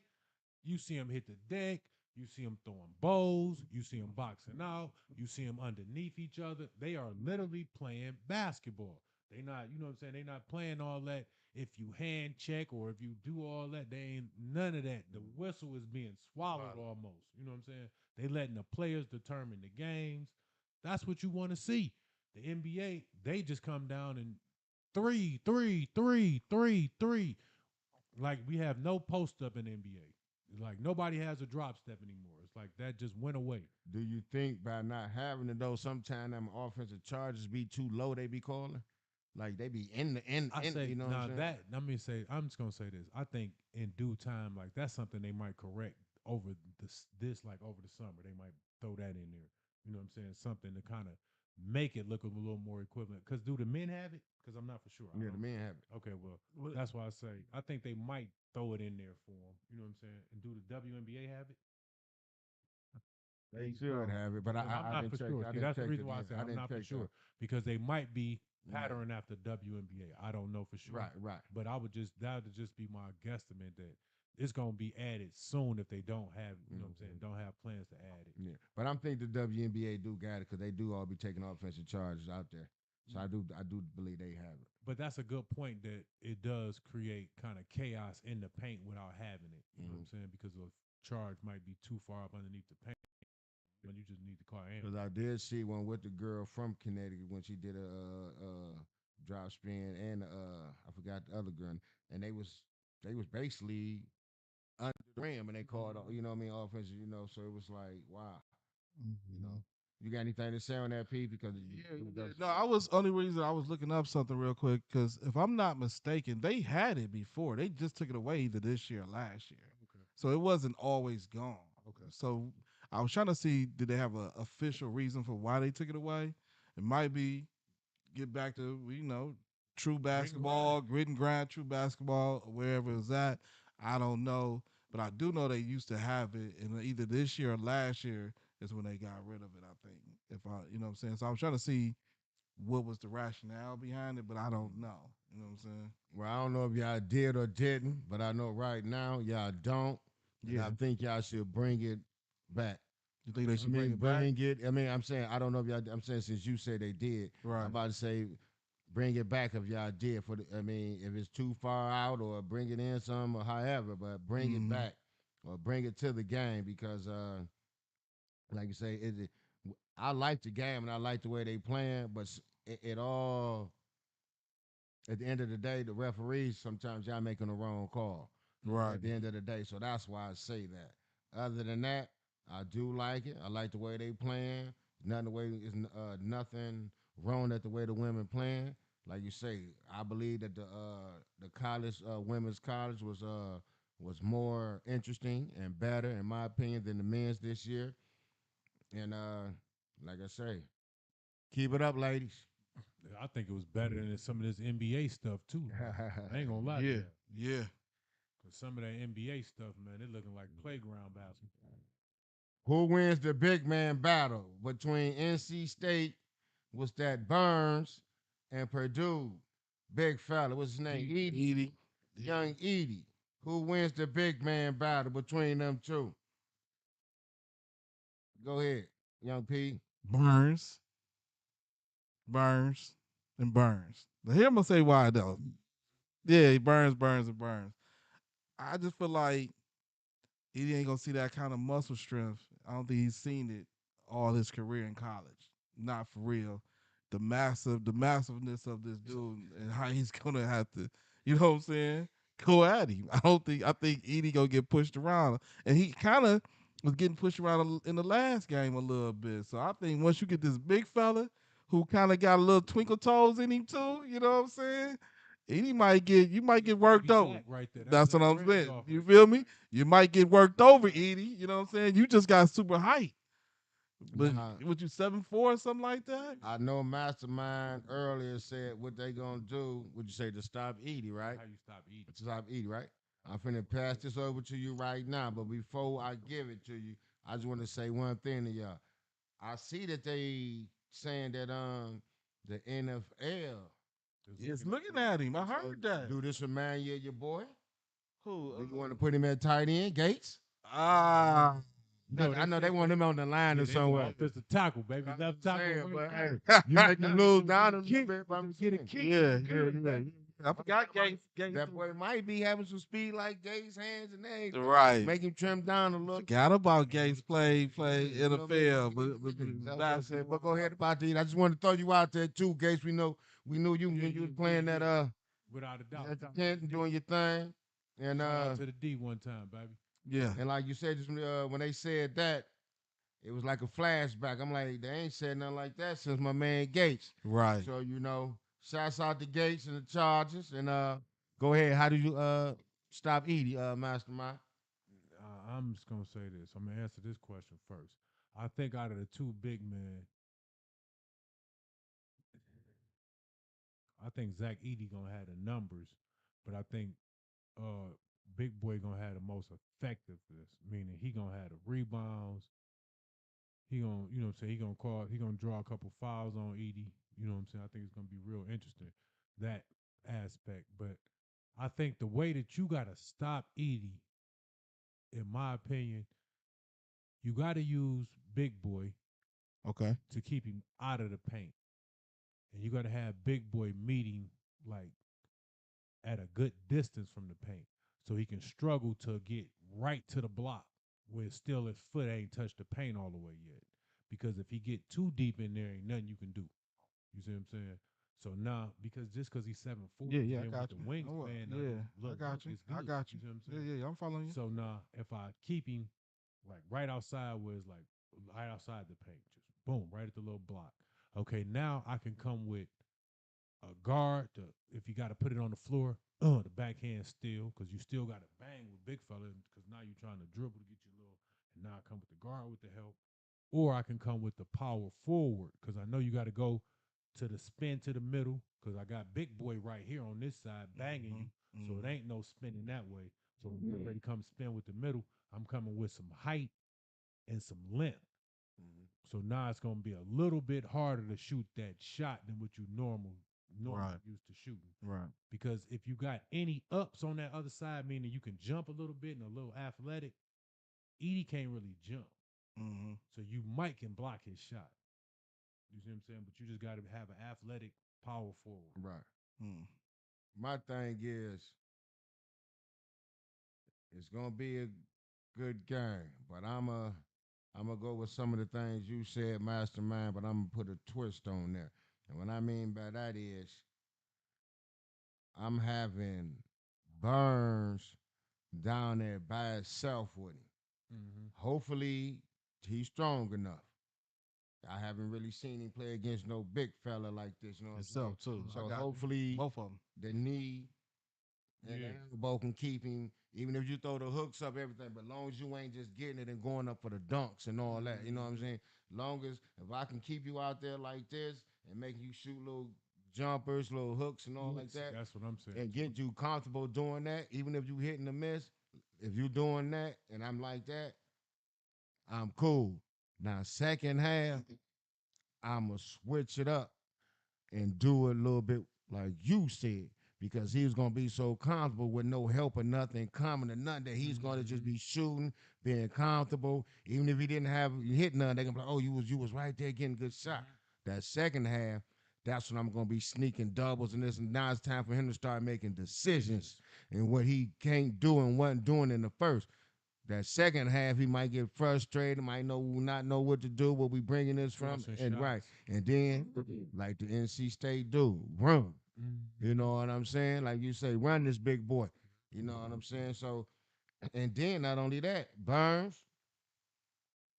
you see them hit the deck, you see them throwing bows, you see them boxing out, you see them underneath each other. They are literally playing basketball. They not, you know what I'm saying? They not playing all that. If you hand check or if you do all that, they ain't none of that. The whistle is being swallowed almost. You know what I'm saying? They letting the players determine the games. That's what you want to see. The NBA, they just come down and three, three, three, three, three. Like we have no post up in the NBA. Like nobody has a drop step anymore. It's like that just went away. Do you think by not having it though, sometimes them offensive charges be too low? They be calling, like they be in the I in. say You know what now I'm saying? that let me say I'm just gonna say this. I think in due time, like that's something they might correct over this like over the summer. They might throw that in there. You know what I'm saying? Something to kind of make it look a little more equivalent. Because do the men have it? Because I'm not for sure. Yeah, the men have it. Okay, well What- that's why I say I think they might throw it in there for them. You know what I'm saying? And do the WNBA have it? They should have it, but I'm I not didn't for check. sure. I See, didn't that's the check reason why I the- say I I'm didn't not for check sure that. because they might be Yeah. patterned after WNBA. I don't know for sure. Right. But I would just that would just be my guesstimate that it's gonna be added soon if they don't have you know what I'm saying don't have plans to add it. Yeah, but I'm think the WNBA do got it because they do all be taking offensive charges out there. So I do believe they have it. But that's a good point that it does create kind of chaos in the paint without having it. You know what I'm saying? Because the charge might be too far up underneath the paint. When you just need to call Because I did see one with the girl from Connecticut when she did a drop spin and I forgot the other girl, and they was basically under the rim and they called you know what I mean offensive so it was like wow you know you got anything to say on that Pete because No, I was only reason I was looking up something real quick because if I'm not mistaken, they had it before. They just took it away either this year or last year, so it wasn't always gone. Okay, so I was trying to see did they have an official reason for why they took it away? It might be get back to true basketball, grit and grind, true basketball, wherever it's at. I don't know, but I do know they used to have it, and either this year or last year is when they got rid of it. I think, if I, what I'm saying. So I was trying to see what was the rationale behind it, but I don't know. You know what I'm saying? well I don't know if y'all did or didn't but I know right now y'all don't and I think y'all should bring it back. You think they I should mean, bring it back? it. I mean, I'm saying I don't know if y'all. I'm saying since you said they did, Right. I'm about to say bring it back if y'all did. I mean, if it's too far out or bring it in some or however, but bring it back or bring it to the game because, like you say, I like the game and I like the way they playing, but it all at the end of the day, the referees sometimes y'all making the wrong call. Right. At the end of the day, so that's why I say that. Other than that, I do like it. I like the way they playing. Nothing wrong at the way the women playing. Like you say, I believe that the college women's college was more interesting and better in my opinion than the men's this year. And like I say, keep it up, ladies. I think it was better than some of this NBA stuff too. I ain't gonna lie to Yeah. you. Yeah. Cause some of that NBA stuff, man, it looking like playground basketball. Who wins the big man battle between NC State, what's that, Burns, and Purdue? Big fella, what's his name? Edie. Young Edie. Who wins the big man battle between them two? Go ahead, Young P. Burns. Burns. And Burns. Now here I'm gonna say why though. Yeah, Burns, and Burns. I just feel like he ain't gonna see that kind of muscle strength. I don't think he's seen it all his career in college. Not for real. The massiveness of this dude and how he's gonna have to, you know what I'm saying? Go at him. I think Edie gonna get pushed around. And he kinda was getting pushed around in the last game a little bit. So I think once you get this big fella who kind of got a little twinkle toes in him too, you know what I'm saying? You might get worked over. Right there. That's what I'm Bridges saying. off You of- feel me? You might get worked over, Edie. You know what I'm saying? You just got super height. But Nah. what you 7'4" or something like that? I know Mastermind earlier said what they gonna do. Would you say to stop Edie, right? How you stop eating? To stop Edie, right? I'm finna pass this over to you right now, but before I give it to you, I just want to say one thing to y'all. I see that they saying that the NFL It's looking at him. I heard that. do this remind you of your boy. Who? Do you want to put him at tight end, Gates? Ah, No, I know they want him on the line or somewhere. Offensive tackle, baby. Left tackle. right tackle. You make him lose down a little bit. But I'm Get a saying, kick. yeah. I forgot Gates. that boy might be having some speed like Gates' hands and everything. Right. Make him trim down a little. Forgot about Gates play You know what I mean? NFL, but That's what I said. But go ahead about that. I just wanted to throw you out there too, Gates. We knew you when you was playing that Without a doubt. at the tent and doing your thing. And Shout out to the D one time, baby. Yeah. and like you said, just when they said that, it was like a flashback. I'm like, they ain't said nothing like that since my man Gates. Right. So shouts out to Gates and the Chargers. And go ahead. How do you stop Edie, Mastermind? I'm just gonna say this. I'm gonna answer this question first. I think out of the two big men, I think Zach Edey gonna have the numbers, but I think Big Boy gonna have the most effectiveness, meaning he gonna have the rebounds. He gonna, you know what I'm saying, he gonna draw a couple fouls on Edey. You know what I'm saying? I think it's gonna be real interesting, that aspect. But I think the way that you gotta stop Edey, in my opinion, you gotta use Big Boy Okay. to keep him out of the paint. And you got to have Big Boy meeting like at a good distance from the paint so he can struggle to get right to the block where still his foot ain't touched the paint all the way yet. Because if he get too deep in there, ain't nothing you can do. You see what I'm saying? So now, because he's 7'4", Yeah, I and got with you. the wingspan, I got you. it's I good. got you. See what I'm saying? Yeah, I'm following you. So now, if I keep him like right outside where it's like right outside the paint, just boom, right at the little block. Okay, now I can come with a guard to, if you got to put it on the floor, the backhand still, because you still got to bang with big fella, because now you're trying to dribble to get you a little, and now I come with the guard with the help. Or I can come with the power forward, because I know you got to go to the spin to the middle, because I got Big Boy right here on this side banging you, so it ain't no spinning that way. So when you're ready to come spin with the middle, I'm coming with some height and some length. So now it's going to be a little bit harder to shoot that shot than what you normally Right. used to shooting. Right. Because if you got any ups on that other side, meaning you can jump a little bit and a little athletic, Edey can't really jump. Mm-hmm. So you might can block his shot. You see what I'm saying? But you just got to have an athletic power forward. Right. Mm. My thing is, it's gonna be a good game, but I'm gonna go with some of the things you said, Mastermind, but I'm gonna put a twist on there. And what I mean by that is, I'm having Burns down there by himself with him. Mm-hmm. Hopefully, he's strong enough. I haven't really seen him play against no big fella like this. You know what I'm saying? Itself too. So I got hopefully, both of them. the knee and the elbow can keep him, even if you throw the hooks up, everything. But long as you ain't just getting it and going up for the dunks and all that, you know what I'm saying? Long as if I can keep you out there like this and make you shoot little jumpers, little hooks and all like that, That's what I'm saying. and get you comfortable doing that, even if you hitting the miss, if you doing that and I'm like that, I'm cool. Now, second half, I'ma switch it up and do it a little bit like you said, because he was gonna be so comfortable with no help or nothing coming or nothing that he's gonna just be shooting, being comfortable. Even if he didn't have hit none, they gonna be like, oh, you was right there getting a good shot. That second half, that's when I'm gonna be sneaking doubles and this, and now it's time for him to start making decisions and what he can't do and wasn't doing in the first. That second half, he might get frustrated, might not know what to do, where we bringing this from, Forcing and shots. right, and then like the NC State do, run. You know what I'm saying? Like you say, run this big boy. You know what I'm saying? So, and then not only that, Burns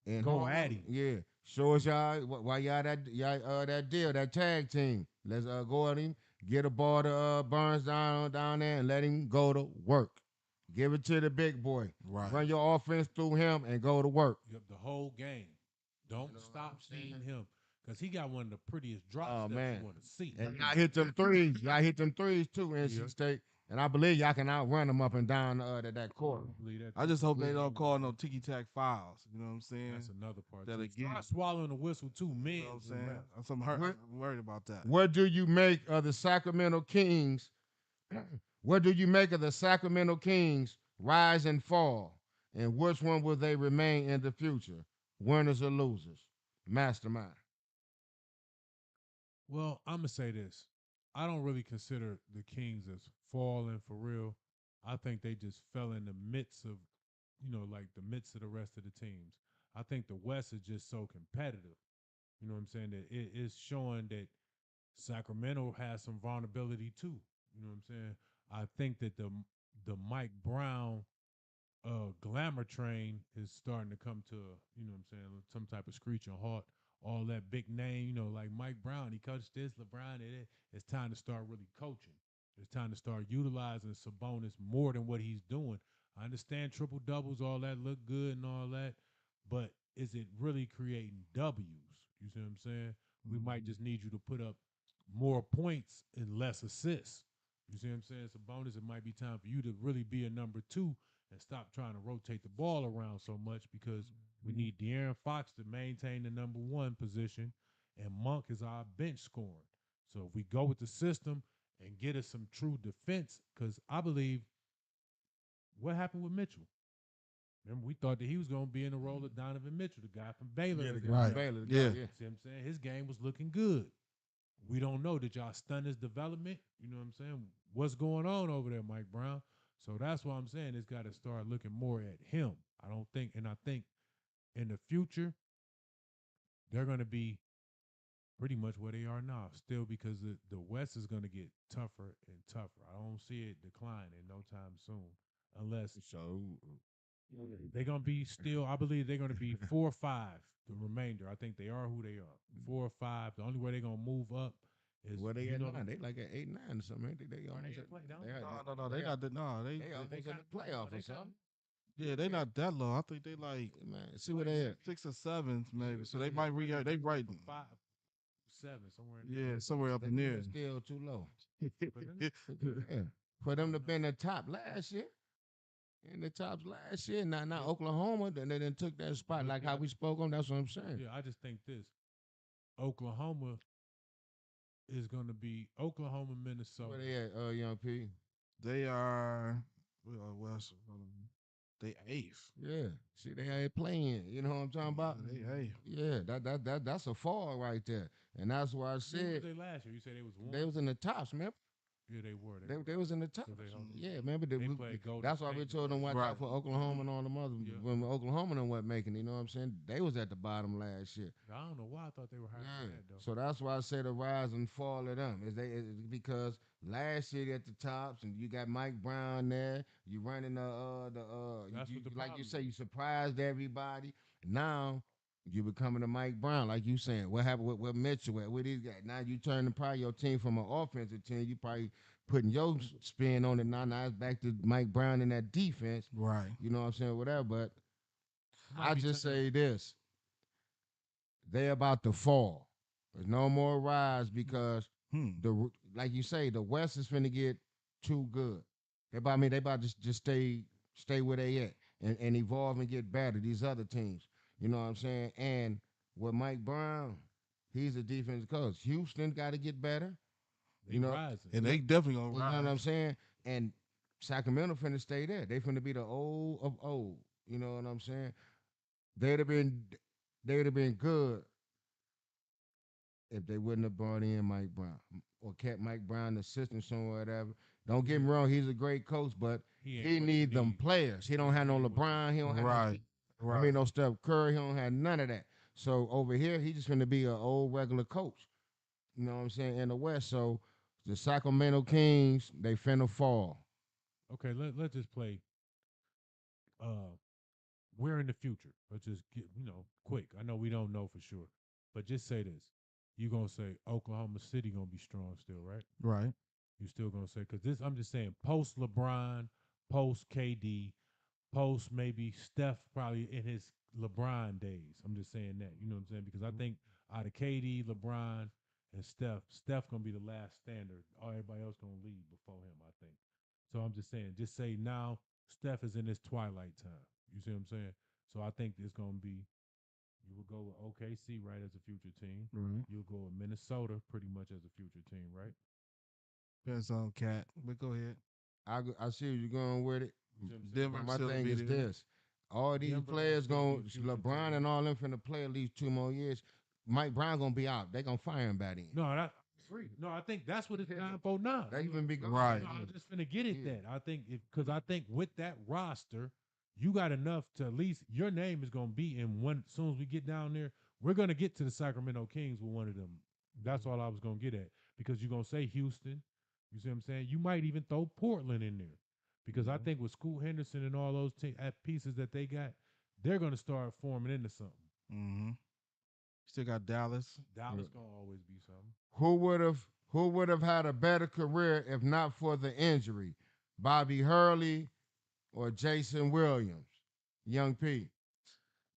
and Go Harden, at him. yeah. Show us why y'all that deal, that tag team. Let's go at him, get a ball to Burns down there, and let him go to work. Give it to the big boy. Right. Run your offense through him and go to work. Yep, the whole game. Don't You know what stop I'm saying? seeing him, because he got one of the prettiest drop Oh, steps man. you want to see. And y'all hit them threes. Y'all hit them threes too, NC Yeah. State. And I believe y'all can outrun them up and down that court. Believe that I too. just hope they Yeah. don't call no ticky tack fouls. You know what I'm saying? That's another part. That too. again. Start swallowing the whistle too, You men. know what I'm saying? I'm worried about that. What do you make of the Sacramento Kings? What do you make of the Sacramento Kings rise and fall? And which one will they remain in the future? Winners or losers? Mastermind. Well, I'm gonna say this. I don't really consider the Kings as falling for real. I think they just fell in the midst of, like the midst of the rest of the teams. I think the West is just so competitive. You know what I'm saying? That it is showing that Sacramento has some vulnerability too. You know what I'm saying? I think that the Mike Brown glamour train is starting to come to, some type of screeching halt. All that big name, like Mike Brown, he coached this, LeBron, it's time to start really coaching. It's time to start utilizing Sabonis more than what he's doing. I understand triple doubles, all that look good and all that, but is it really creating W's? You see what I'm saying? We might just need you to put up more points and less assists. You see what I'm saying? Sabonis, it might be time for you to really be a number two and stop trying to rotate the ball around so much because we need De'Aaron Fox to maintain the number one position, and Monk is our bench scoring. So if we go with the system and get us some true defense, because I believe what happened with Mitchell. Remember, we thought that he was going to be in the role of Donovan Mitchell, the guy from Baylor. Yeah, the again. guy Right. Baylor, Yeah. yeah. See what I'm saying? His game was looking good. We don't know. Did y'all stun his development? You know what I'm saying? What's going on over there, Mike Brown? So that's why I'm saying it's got to start looking more at him. I think in the future, they're going to be pretty much where they are now, still because the West is going to get tougher and tougher. I don't see it declining no time soon, unless So they're going to be still. I believe they're going to be 4 or 5. The remainder, I think they are who they are. 4 or 5. The only way they're going to move up is where they you at know, now? They like at 8, 9 or something. Ain't they Are almost they at, play down? No, they got the no. They almost in kinda- the playoff they or something. yeah, they not that low. I think they like Man, see where they at. 6 or 7 maybe. So they might they right. 5, 7 somewhere. Yeah, somewhere up They in there. still too low. Yeah. Yeah. For them to be in the top last year. In the tops last year. Now Oklahoma, then they done took that spot. But Like yeah, how we spoke on, that's what I'm saying. Yeah, I just think this Oklahoma is going to be Oklahoma, Minnesota. Where they at, Young P? They are West. They 8th. Yeah. See, they ain't playing. You know what I'm talking about? They 8th. Yeah, that's a fall right there. And that's why I Who was said they last year? You said they was 1. they was in the tops, man. Yeah, they were. They was in the top. they hung- Yeah, remember They played Golden that's why we State. told them watch Right. out for Oklahoma and all the other Yeah. when Oklahoma done wasn't making. You know what I'm saying? They was at the bottom last year. I don't know why I thought they were higher Yeah. than that though. So that's why I say the rise and fall of them is because last year they at the tops and you got Mike Brown there. You running That's what the like problem you say is. you surprised everybody. Now you becoming a Mike Brown, like you saying. What happened with Mitchell? With these guys? Now you turning probably your team from an offensive team. You probably putting your spin on it now. Now it's back to Mike Brown in that defense. Right. You know what I'm saying? Whatever. But Might I be just turning- say this: they about to fall. There's no more rise because like you say, the West is finna get too good. They about to just stay where they at and evolve and get better. These other teams, you know what I'm saying? And with Mike Brown, he's a defensive coach. Houston got to get better. They You know, rising. And they definitely You gonna know what I'm rise. saying? And Sacramento finna stay there. They finna be the old of old. You know what I'm saying? They'd have been good if they wouldn't have brought in Mike Brown or kept Mike Brown the assistant or whatever. Don't get me wrong, he's a great coach, but He ain't he what you need them need. players. He don't have no He ain't what you LeBron. He don't have Right. no, Right. I mean no Steph Curry. He don't have none of that. So over here, he just finna be an old regular coach. You know what I'm saying? In the West. So the Sacramento Kings, they finna fall. Okay, let's just play. We're in the future. Let's just get quick. I know we don't know for sure, but just say this: you gonna say Oklahoma City gonna be strong still, right? Right. You still gonna say because this? I'm just saying post LeBron, post KD, post maybe Steph probably in his LeBron days. I'm just saying that. You know what I'm saying? Because I think out of KD, LeBron, and Steph gonna be the last standard. Everybody else gonna leave before him. I think. So I'm just saying, just say now Steph is in his twilight time. You see what I'm saying? So I think it's gonna be you will go with OKC right as a future team. Right. You'll go with Minnesota pretty much as a future team, right? Depends on Cat. But go ahead. I see where you're going with it. You see what I'm saying? Denver But my still thing be is there. this: all these Denver players gonna still going, be a future LeBron team. and all them finna play at least 2 more years. Mike Brown gonna be out. They gonna fire him by then. No, that free. No, I think that's what it's time for now. They even be gone. Right. No, I'm just finna get it Yeah. that. I think because I think with that roster, you got enough to at least your name is gonna be in one. As soon as we get down there, we're gonna get to the Sacramento Kings with one of them. That's all I was gonna get at because you're gonna say Houston. You see what I'm saying? You might even throw Portland in there because I think with Scoot Henderson and all those pieces that they got, they're gonna start forming into something. Mm-hmm. Still got Dallas. Dallas gonna always be something. Who would have had a better career if not for the injury? Bobby Hurley or Jason Williams? Young P.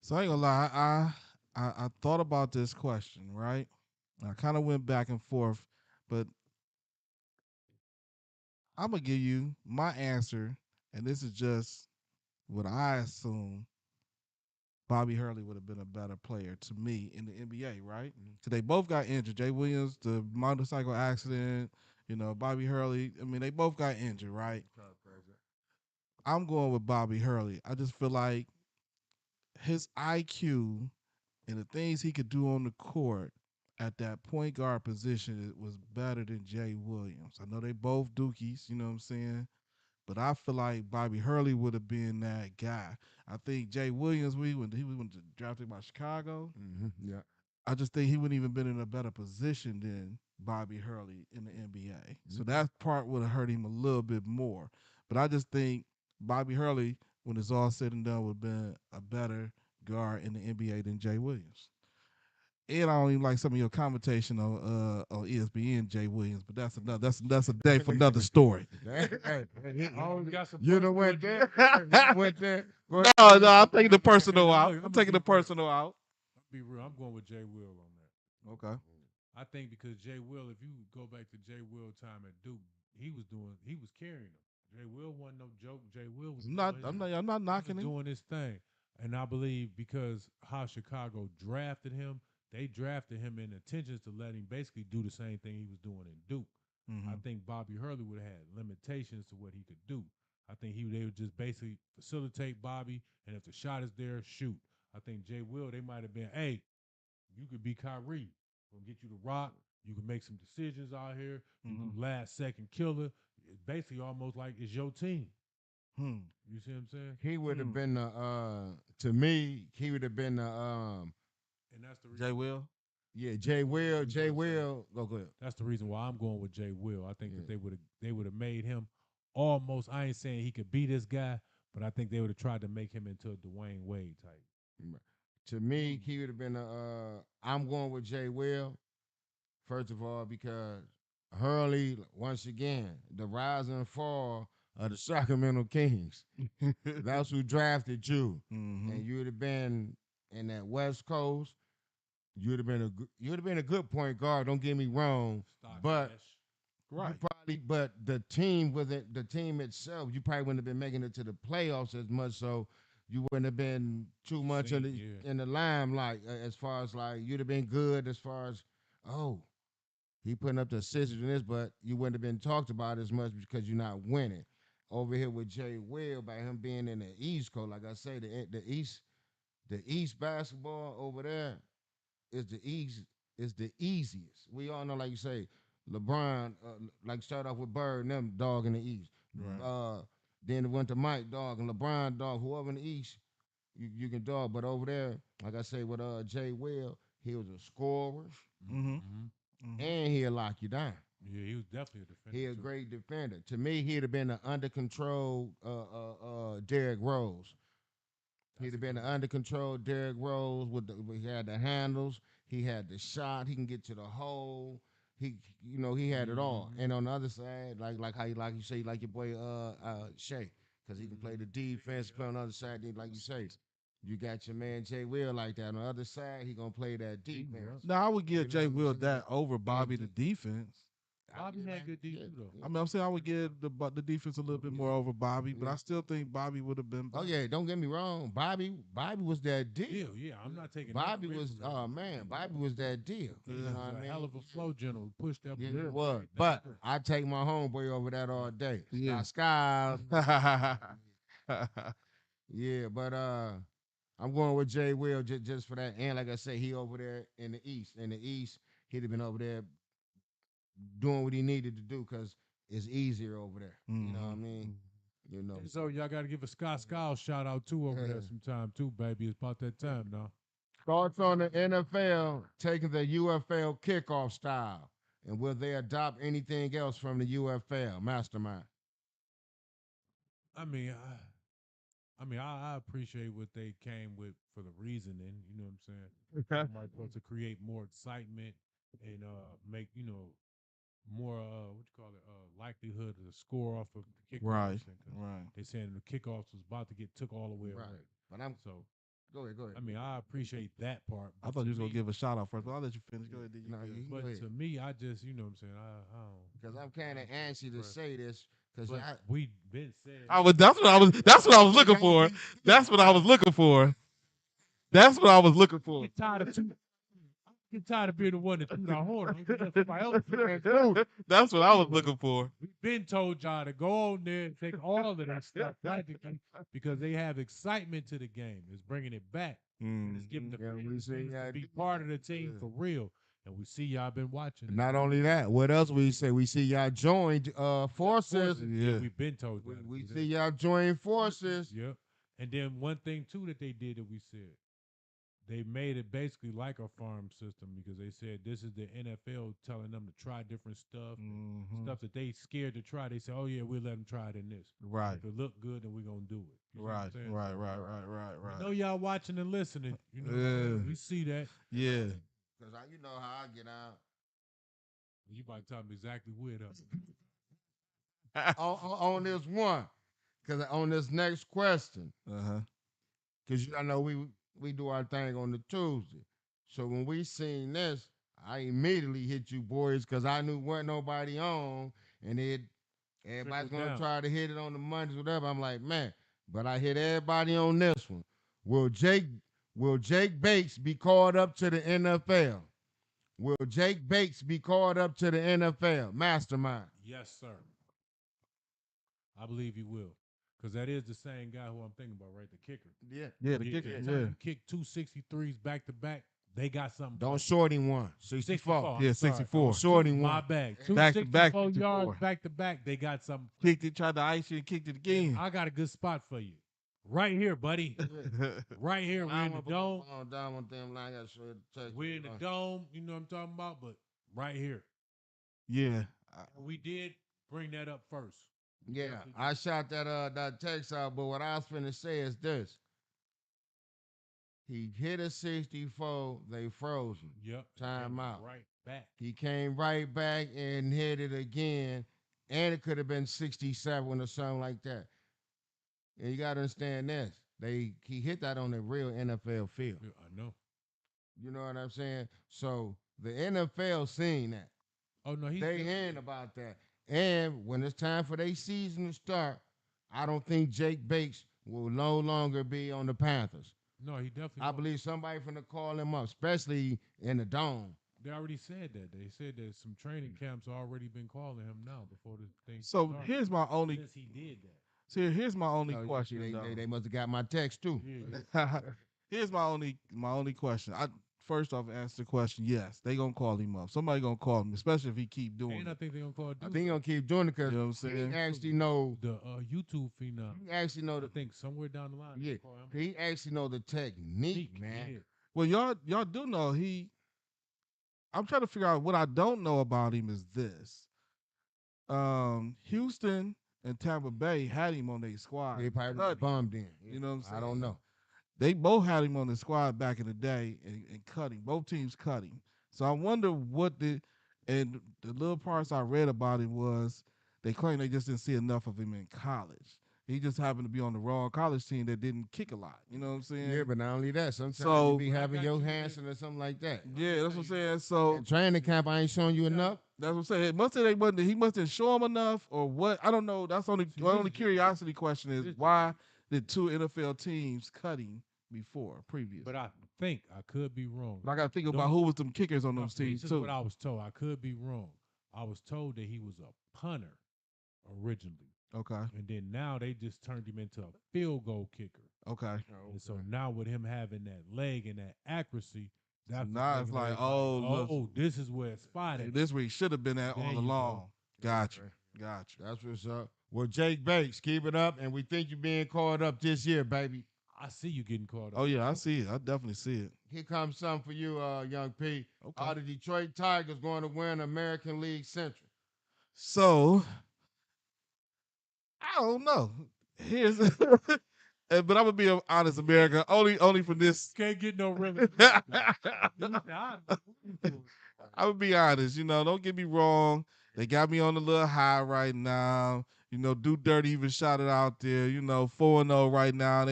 So I ain't gonna lie, I thought about this question, right? I kind of went back and forth, but I'm gonna give you my answer, and this is just what I assume Bobby Hurley would have been a better player to me in the NBA, right? So they both got injured. Jay Williams, the motorcycle accident, Bobby Hurley. I mean, they both got injured, right? I'm going with Bobby Hurley. I just feel like his IQ and the things he could do on the court at that point guard position was better than Jay Williams. I know they both dookies, you know what I'm saying? But I feel like Bobby Hurley would have been that guy. I think Jay Williams, when he was drafted by Chicago, Yeah. I just think he wouldn't even been in a better position than Bobby Hurley in the NBA. So that part would have hurt him a little bit more. But I just think Bobby Hurley, when it's all said and done, would have been a better guard in the NBA than Jay Williams. And I don't even like some of your commentation on ESPN, Jay Williams, but that's a day for another story. Always got some You done personal went there. agenda. You went there. No, I'm taking the personal out. I'm taking the personal out. Be real. I'm going with Jay Will on that. Okay. I think because Jay Will, if you go back to Jay Will time at Duke, he was carrying them. Jay Will wasn't no joke. Jay Will was I'm not knocking him. doing his thing. And I believe because how Chicago drafted him, they drafted him in intentions to let him basically do the same thing he was doing in Duke. I think Bobby Hurley would have had limitations to what he could do. I think they would just basically facilitate Bobby, and if the shot is there, shoot. I think Jay Will, they might have been, hey, you could be Kyrie. We'll get you the rock. You can make some decisions out here. You can last second killer. It's basically almost like it's your team. You see what I'm saying? He would have been the to me, he would have been the And that's the reason. Jay Will. yeah, Jay Will. Go ahead. That's the reason why I'm going with Jay Will. I think that they would have made him almost. I ain't saying he could be this guy, but I think they would have tried to make him into a Dwayne Wade type. To me, he would have been I'm going with Jay Will. First of all, because Hurley, once again, the rise and fall of the Sacramento Kings. That's who drafted you. And you would have been in that West Coast. You would have been a good point guard. Don't get me wrong, but Right. but the team itself, you probably wouldn't have been making it to the playoffs as much. So you wouldn't have been too much in the limelight as far as like you'd have been good as far as he putting up the assists and this, but you wouldn't have been talked about as much because you're not winning. Over here with Jay Will, by him being in the East Coast, like I say, the East basketball over there is the easiest. We all know, like you say, LeBron, like start off with Bird and them dog in the East. Right. Then it went to Mike dog and LeBron dog, whoever in the East, you can dog. But over there, like I say with Jay Will, he was a scorer and he'll lock you down. Yeah, he was definitely a defender. He a great defender. To me, he'd have been an under control Derrick Rose. He'd have been an under control Derrick Rose he had the handles, he had the shot, he can get to the hole. He had it all. And on the other side, like how you say, like your boy Shea, because he can play the defense, play on the other side, like you say. You got your man Jay Will like that. On the other side, he gonna play that defense. Now I would give Jay Will that over Bobby the defense. Bobby Yeah, had man. good D Yeah, too, though. yeah. I mean, I'm saying I would give the defense a little bit more over Bobby, but Yeah. I still think Bobby would have been Oh better. yeah, don't get me wrong. Bobby was that deal. Deal, yeah. I'm not taking Bobby that away was from that. oh man, Bobby was that deal. Yeah, You he know was what I a mean? hell of a flow general. Pushed that Yeah, ball. he was. But I take my homeboy over that all day. Yeah. Skiles. Yeah, but I'm going with Jay Will just for that. And like I say, he over there in the East. In the East, he'd have been over there doing what he needed to do because it's easier over there. You know what I mean? You know. So y'all got to give a Scott Skiles shout out too over there Yeah. sometime too, baby. It's about that time now. Thoughts on the NFL taking the UFL kickoff style, and will they adopt anything else from the UFL Mastermind? I mean, I appreciate what they came with for the reasoning. You know what I'm saying? Okay. Somebody supposed to create more excitement and make more what you call it likelihood to score off of the kickoffs. Right. And 'cause Right. They saying the kickoffs was about to get took all the way away. Right. But I'm So go ahead. I mean, I appreciate that part. I but thought to you was gonna me- give a shout out first, but I'll let you finish. Go ahead. D, you No, good. you- But Go ahead. to me, I just you know what I'm saying. I don't. because I'm kind of antsy to say this because But we been saying. That's what I was. That's what I was looking for. That's what I was looking for. That's what I was looking for. Get tired of get tired of being the one that toot our horn. Everybody else That's what I was looking for. We've been told y'all to go on there and take all of that stuff practically because they have excitement to the game. It's bringing it back. And it's giving the Yeah, we fans see things to y'all be do part of the team Yeah. for real. And we see y'all been watching. it. Not only that, what else we say? We see y'all joined forces. Yeah. We've been told that. We see y'all join forces. Yep. And then one thing too that they did that we said, they made it basically like a farm system because they said this is the NFL telling them to try different stuff, stuff that they scared to try. They said, "Oh yeah, we'll let them try it in this. Right. If it look good, then we're gonna do it." You know what I'm Right. saying? Right. So, Right. Right. I know y'all watching and listening. You know, Yeah. we see that. Yeah. Because you know how I get out. You might tell me exactly where though. on this one. Because on this next question, Uh-huh. because I know we do our thing on the Tuesday. So when we seen this, I immediately hit you boys because I knew wasn't nobody on, and everybody's Trickled gonna down. try to hit it on the Mondays, whatever. I'm like, man, but I hit everybody on this one. Will Jake Bates be called up to the NFL? Will Jake Bates be called up to the NFL? Mastermind. Yes, sir. I believe he will. Because that is the same guy who I'm thinking about, right? The kicker. Yeah. Yeah. The Yeah, kicker. anytime Yeah. you kick 263s back to back, they got something. Don't shorty one. 64. Yeah. 64. Shorty My one. bag. Back to back, 264 yards 64. back to back. They got something. Kicked it. Tried to ice you and kicked it again. I got a good spot for you. Right here, buddy. Right here. We're in the dome. Down one thing. I got to show you the text. We're in the dome. You know what I'm talking about? But right here. Yeah. We did bring that up first. Yeah, I shot that text out, but what I was finna say is this. He hit a 64, they froze him. Yep. Time Came out. Right back. He came right back and hit it again, and it could have been 67 or something like that. And you gotta understand this. He hit that on the real NFL field. Yeah, I know. You know what I'm saying? So the NFL seen that. Oh no, he's They hearing about that. And when it's time for their season to start, I don't think Jake Bates will no longer be on the Panthers. No, he definitely. I won't. believe somebody finna call him up, especially in the dome. They already said that. They said that some training camps already been calling him now before the thing. So started. here's my only. Since he did that. See, here's my only Oh, question. see, though. they must have got my text too. Yeah. Here's my only question. I first off answer the question. Yes, they gonna call him up. Somebody gonna call him, especially if he keep doing And I it. think they're gonna call I Duke. think he gonna keep doing it because You know what I'm he saying? actually know. The YouTube phenom. He actually know I the. think somewhere down the line. Yeah, they'll call him. he actually know the technique, Zeke, man. yeah. Well, y'all do know he. I'm trying to figure out what I don't know about him is this. Houston and Tampa Bay had him on their squad. They probably Cut him. bummed in. You know what I'm saying? I don't know. They both had him on the squad back in the day and cut him. Both teams cut him. So I wonder and the little parts I read about him was they claim they just didn't see enough of him in college. He just happened to be on the wrong college team that didn't kick a lot. You know what I'm saying? Yeah, but not only that, sometimes So- you be I having got your you, Hanson or something like that. Yeah, that's what I'm saying. So In training camp, I ain't showing you enough. that's what I'm saying. He must have show him enough or what? I don't know. That's only See, my this- only curiosity question is this- why did 2 NFL teams cutting before previous? But I think I could be wrong. But I got to think No, about who was them kickers on No, those teams this is too. what I was told. I could be wrong. I was told that he was a punter originally, Okay, and then now they just turned him into a field goal kicker. okay. And so now with him having that leg and that accuracy, that's now what's it's making like, everybody, look. this is where it's spotted. This where he should have been at There all you go. along. Gotcha, Okay. gotcha. That's what's up. Well, Jake Bates, keep it up, and we think you're being called up this year, baby. I see you getting caught up. Oh yeah, I see it. I definitely see it. Here comes something for you, young P. Okay. Are the Detroit Tigers going to win American League Central? So I don't know. Here's, but I'm gonna be honest, America. Only for this. Can't get no rhythm. I would be honest. Don't get me wrong. They got me on a little high right now. Do Dirty even shot it out there. 4-0 right now.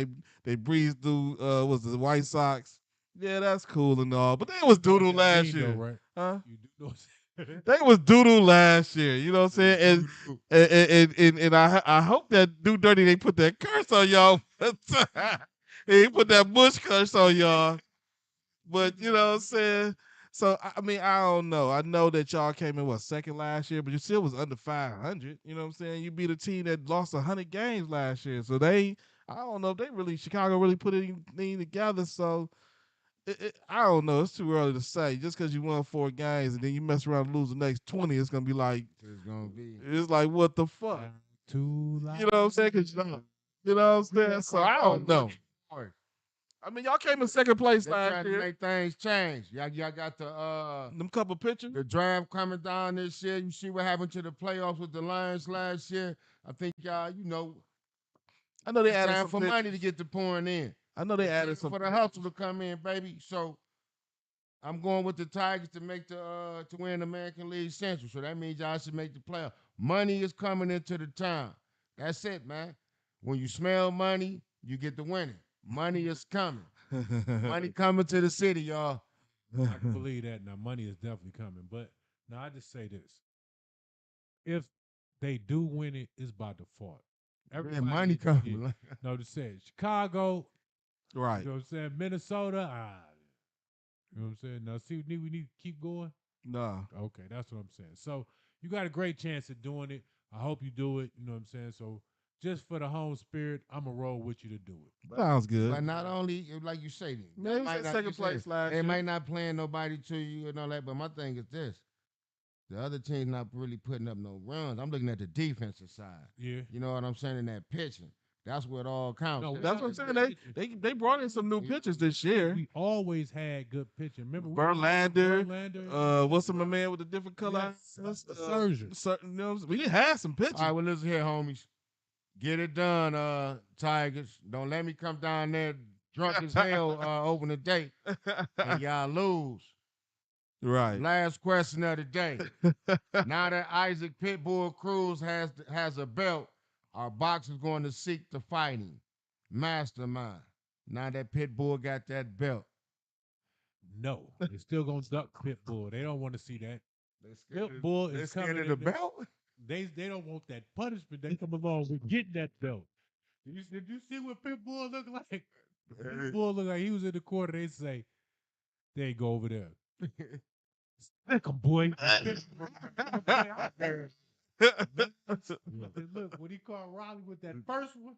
They breezed through. Was the White Sox? Yeah, that's cool and all. But they was doodle last year, right? huh? You do know They was doodle last year. You know what I'm saying? And I hope that Do Dirty they put that curse on y'all. They put that Bush curse on y'all. But you know what I'm saying? So I mean, I don't know. I know that y'all came in second last year, but you still was under 500. You know what I'm saying? You beat a team that lost 100 games last year. So I don't know if Chicago really put anything together. So I don't know. It's too early to say. Just because you won 4 games and then you mess around and lose the next 20, it's gonna be like it's like what the fuck? Too You know what I'm saying? 'Cause you know what I'm saying? So I don't know. I mean, y'all came in second place They're trying last to year. make things change. Y'all got Them couple pictures. the draft coming down this year. You see what happened to the playoffs with the Lions last year. I think y'all, I know they it's added time some for pictures. money to get the pouring in. I know they added some for the hustle to come in, baby. So I'm going with the Tigers to make to win the American League Central. So that means y'all should make the playoff. Money is coming into the town. That's it, man. When you smell money, you get the winning. Money is coming. Money coming to the city, y'all. I can believe that. Now, money is definitely coming. But now I just say this: if they do win it, it's by default. Yeah, money coming. No, just say Chicago. Right. You know what I'm saying? Minnesota. You know what I'm saying? Now, see, we need to keep going. Nah. Okay, that's what I'm saying. So you got a great chance at doing it. I hope you do it. You know what I'm saying? So just for the home spirit, I'm going to roll with you to do it. Sounds good. But not only, like you say, Man, he was in second place last they year. might not playing nobody to you and all that, but my thing is this. The other team's not really putting up no runs. I'm looking at the defensive side. Yeah. You know what I'm saying? In that pitching. That's where it all counts. No, That's what I'm saying. They brought in some new pitchers this year. We always had good pitching. Remember Verlander. What's my man with the different color? Scherzer. Certain, we had some pitchers. All right, well, listen here, homies. Get it done, Tigers. Don't let me come down there drunk as hell open the date and y'all lose. Right. Last question of the day. Now that Isaac Pitbull Cruz has a belt, our boxer's going to seek to fight him. Mastermind. Now that Pitbull got that belt. No, they're still going to duck Pitbull. They don't want to see that. Pitbull is coming in the belt? They don't want that punishment that come along with getting that belt. Did you see what Pitbull look like? Pitbull look like he was in the corner. They say, there you go over there. Stick 'em, boy. Look, when he caught Raleigh with that first one,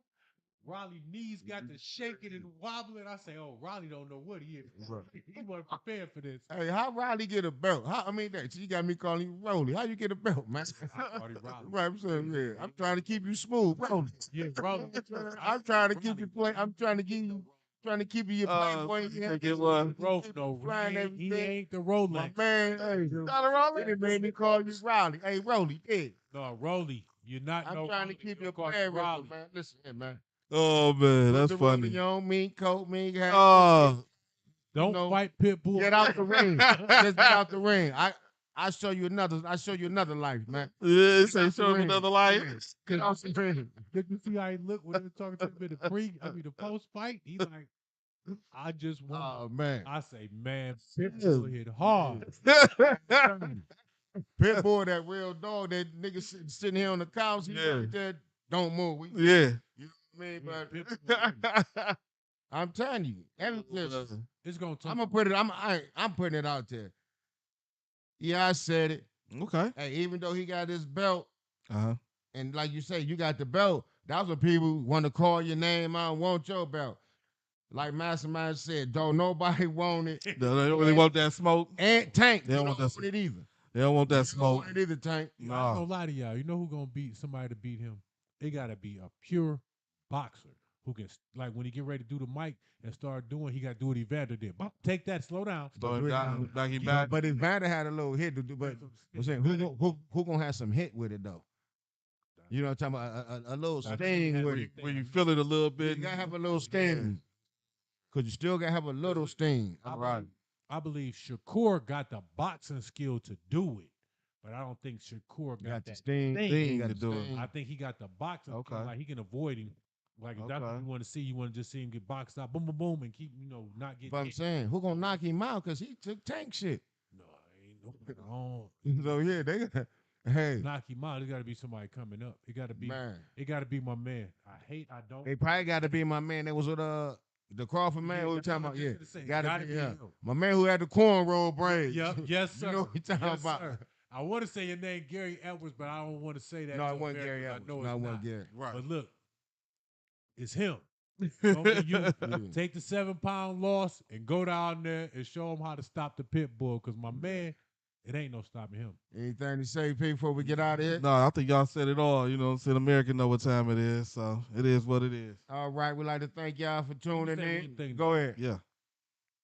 Raleigh knees got to shaking and wobbling. I say, oh, Raleigh don't know what he is. He wasn't prepared for this. Hey, how Riley get a belt? You got me calling you Rolly. How you get a belt, man? I called him Raleigh. Right, I'm saying, yeah. I'm trying to keep you smooth, Rolly. Yeah, Raleigh. I'm trying to keep you play. I'm trying to keep you your playboy. He ain't the Rolex. My man, hey, not a Rolly. It made me call you Riley. Hey, Rolly, yeah. No, Rolly, you're not. I'm trying to keep your player, man. Listen here, man. Oh man, that's the funny. Young mink coat, mink hat. Don't know, fight Pitbull. Get out the ring. Just get out the ring. I show you another life, man. Yeah, say show him Ring. another life. Get off the ring. Did you see how he looked when they were talking to him in the post fight? He like, I just want. Oh man. I say, man, Pitbull hit hard. Pitbull, that real dog, that nigga sitting here on the couch, he Yeah. right there, don't move. Yeah. You know what I mean? Yeah, But I'm telling you, everything. It's gonna take. I'm gonna put it. I'm putting it out there. Yeah, I said it. Okay. Hey, even though he got his belt, Uh-huh. and like you say, you got the belt. That's what people want to call your name. I don't want your belt. Like Mastermind said, don't nobody want it. They don't really want that smoke. And Tank, They they don't don't want that want it either. They don't want that They don't smoke. want it either, Tank. I ain't gonna Nah. lie to y'all. You know who gonna beat somebody to beat him? It gotta be a pure boxer who can like when he get ready to do the mic and start doing. He gotta do what Evander did. Bop, take that. Slow down. Throw him down, back him You back. know, but Evander had a little hit to do. But I'm saying, who gonna have some hit with it though? You know what I'm talking about? A little That's sting what with he it. had. When you feel it a little You bit. gotta have a little sting. Cause you still gotta have a little sting. All right. I believe Shakur got the boxing skill to do it, but I don't think Shakur got the that sting. Sting got to the do it. sting. I think he got the boxing. Okay. Skill. Like he can avoid him. Like if that's what Okay. you want to see. You want to just see him get boxed out, boom, boom, boom, and keep not getting. But I'm hit. saying, who gonna knock him out? Cause he took Tank shit. No, ain't no. So yeah, they got. Hey, Knock him out. It got to be somebody coming up. It got to be. man, It got to be my man. I don't. they probably got to be my man. That was with the Crawford man. Yeah, What we that's talking what about? I'm Yeah, just gonna say. gotta Gotta be be him. him. My man who had the cornrow braids. Yep. Yes, sir. You know what we talking Yes, about? sir. I want to say your name, Gary Edwards, but I don't want to say that. No, to it wasn't America Gary 'cause Edwards. I know No, it it's wasn't not. Gary. Right. But look, it's him. Don't be you. Yeah. Take the 7-pound loss and go down there and show him how to stop the pit bull. Because my man, it ain't no stopping him. Anything to say, P, before we get out of here? No, I think y'all said it all. You know what I'm saying? America know what time it is, so it is what it is. All right, we'd like to thank y'all for tuning say one in. thing. Go ahead. Yeah.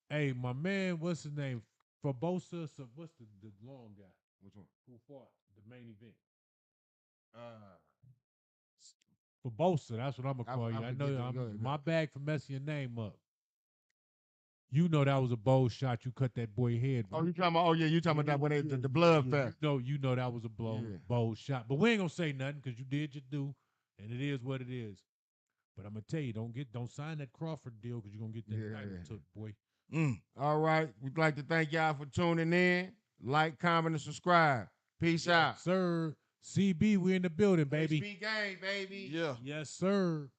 Hey, my man, what's his name? Barbosa. So what's the long guy? Which one? Who fought the main event? Barbosa, that's what I'm gonna I- call I you. I forget know that. I'm, Go ahead, my bag for messing your name up. You know that was a bold shot. You cut that boy head. Oh, bro. you talking about? Oh yeah, you talking about that when the blood fest? You know that was a Yeah. bold shot. But we ain't gonna say nothing because you did your due, and it is what it is. But I'm gonna tell you, don't sign that Crawford deal because you're gonna get that Yeah. title took, boy. All right, we'd like to thank y'all for tuning in. Like, comment, and subscribe. Peace out. Sir, CB, we in the building, baby. HB gang, baby. Yeah. Yes, sir.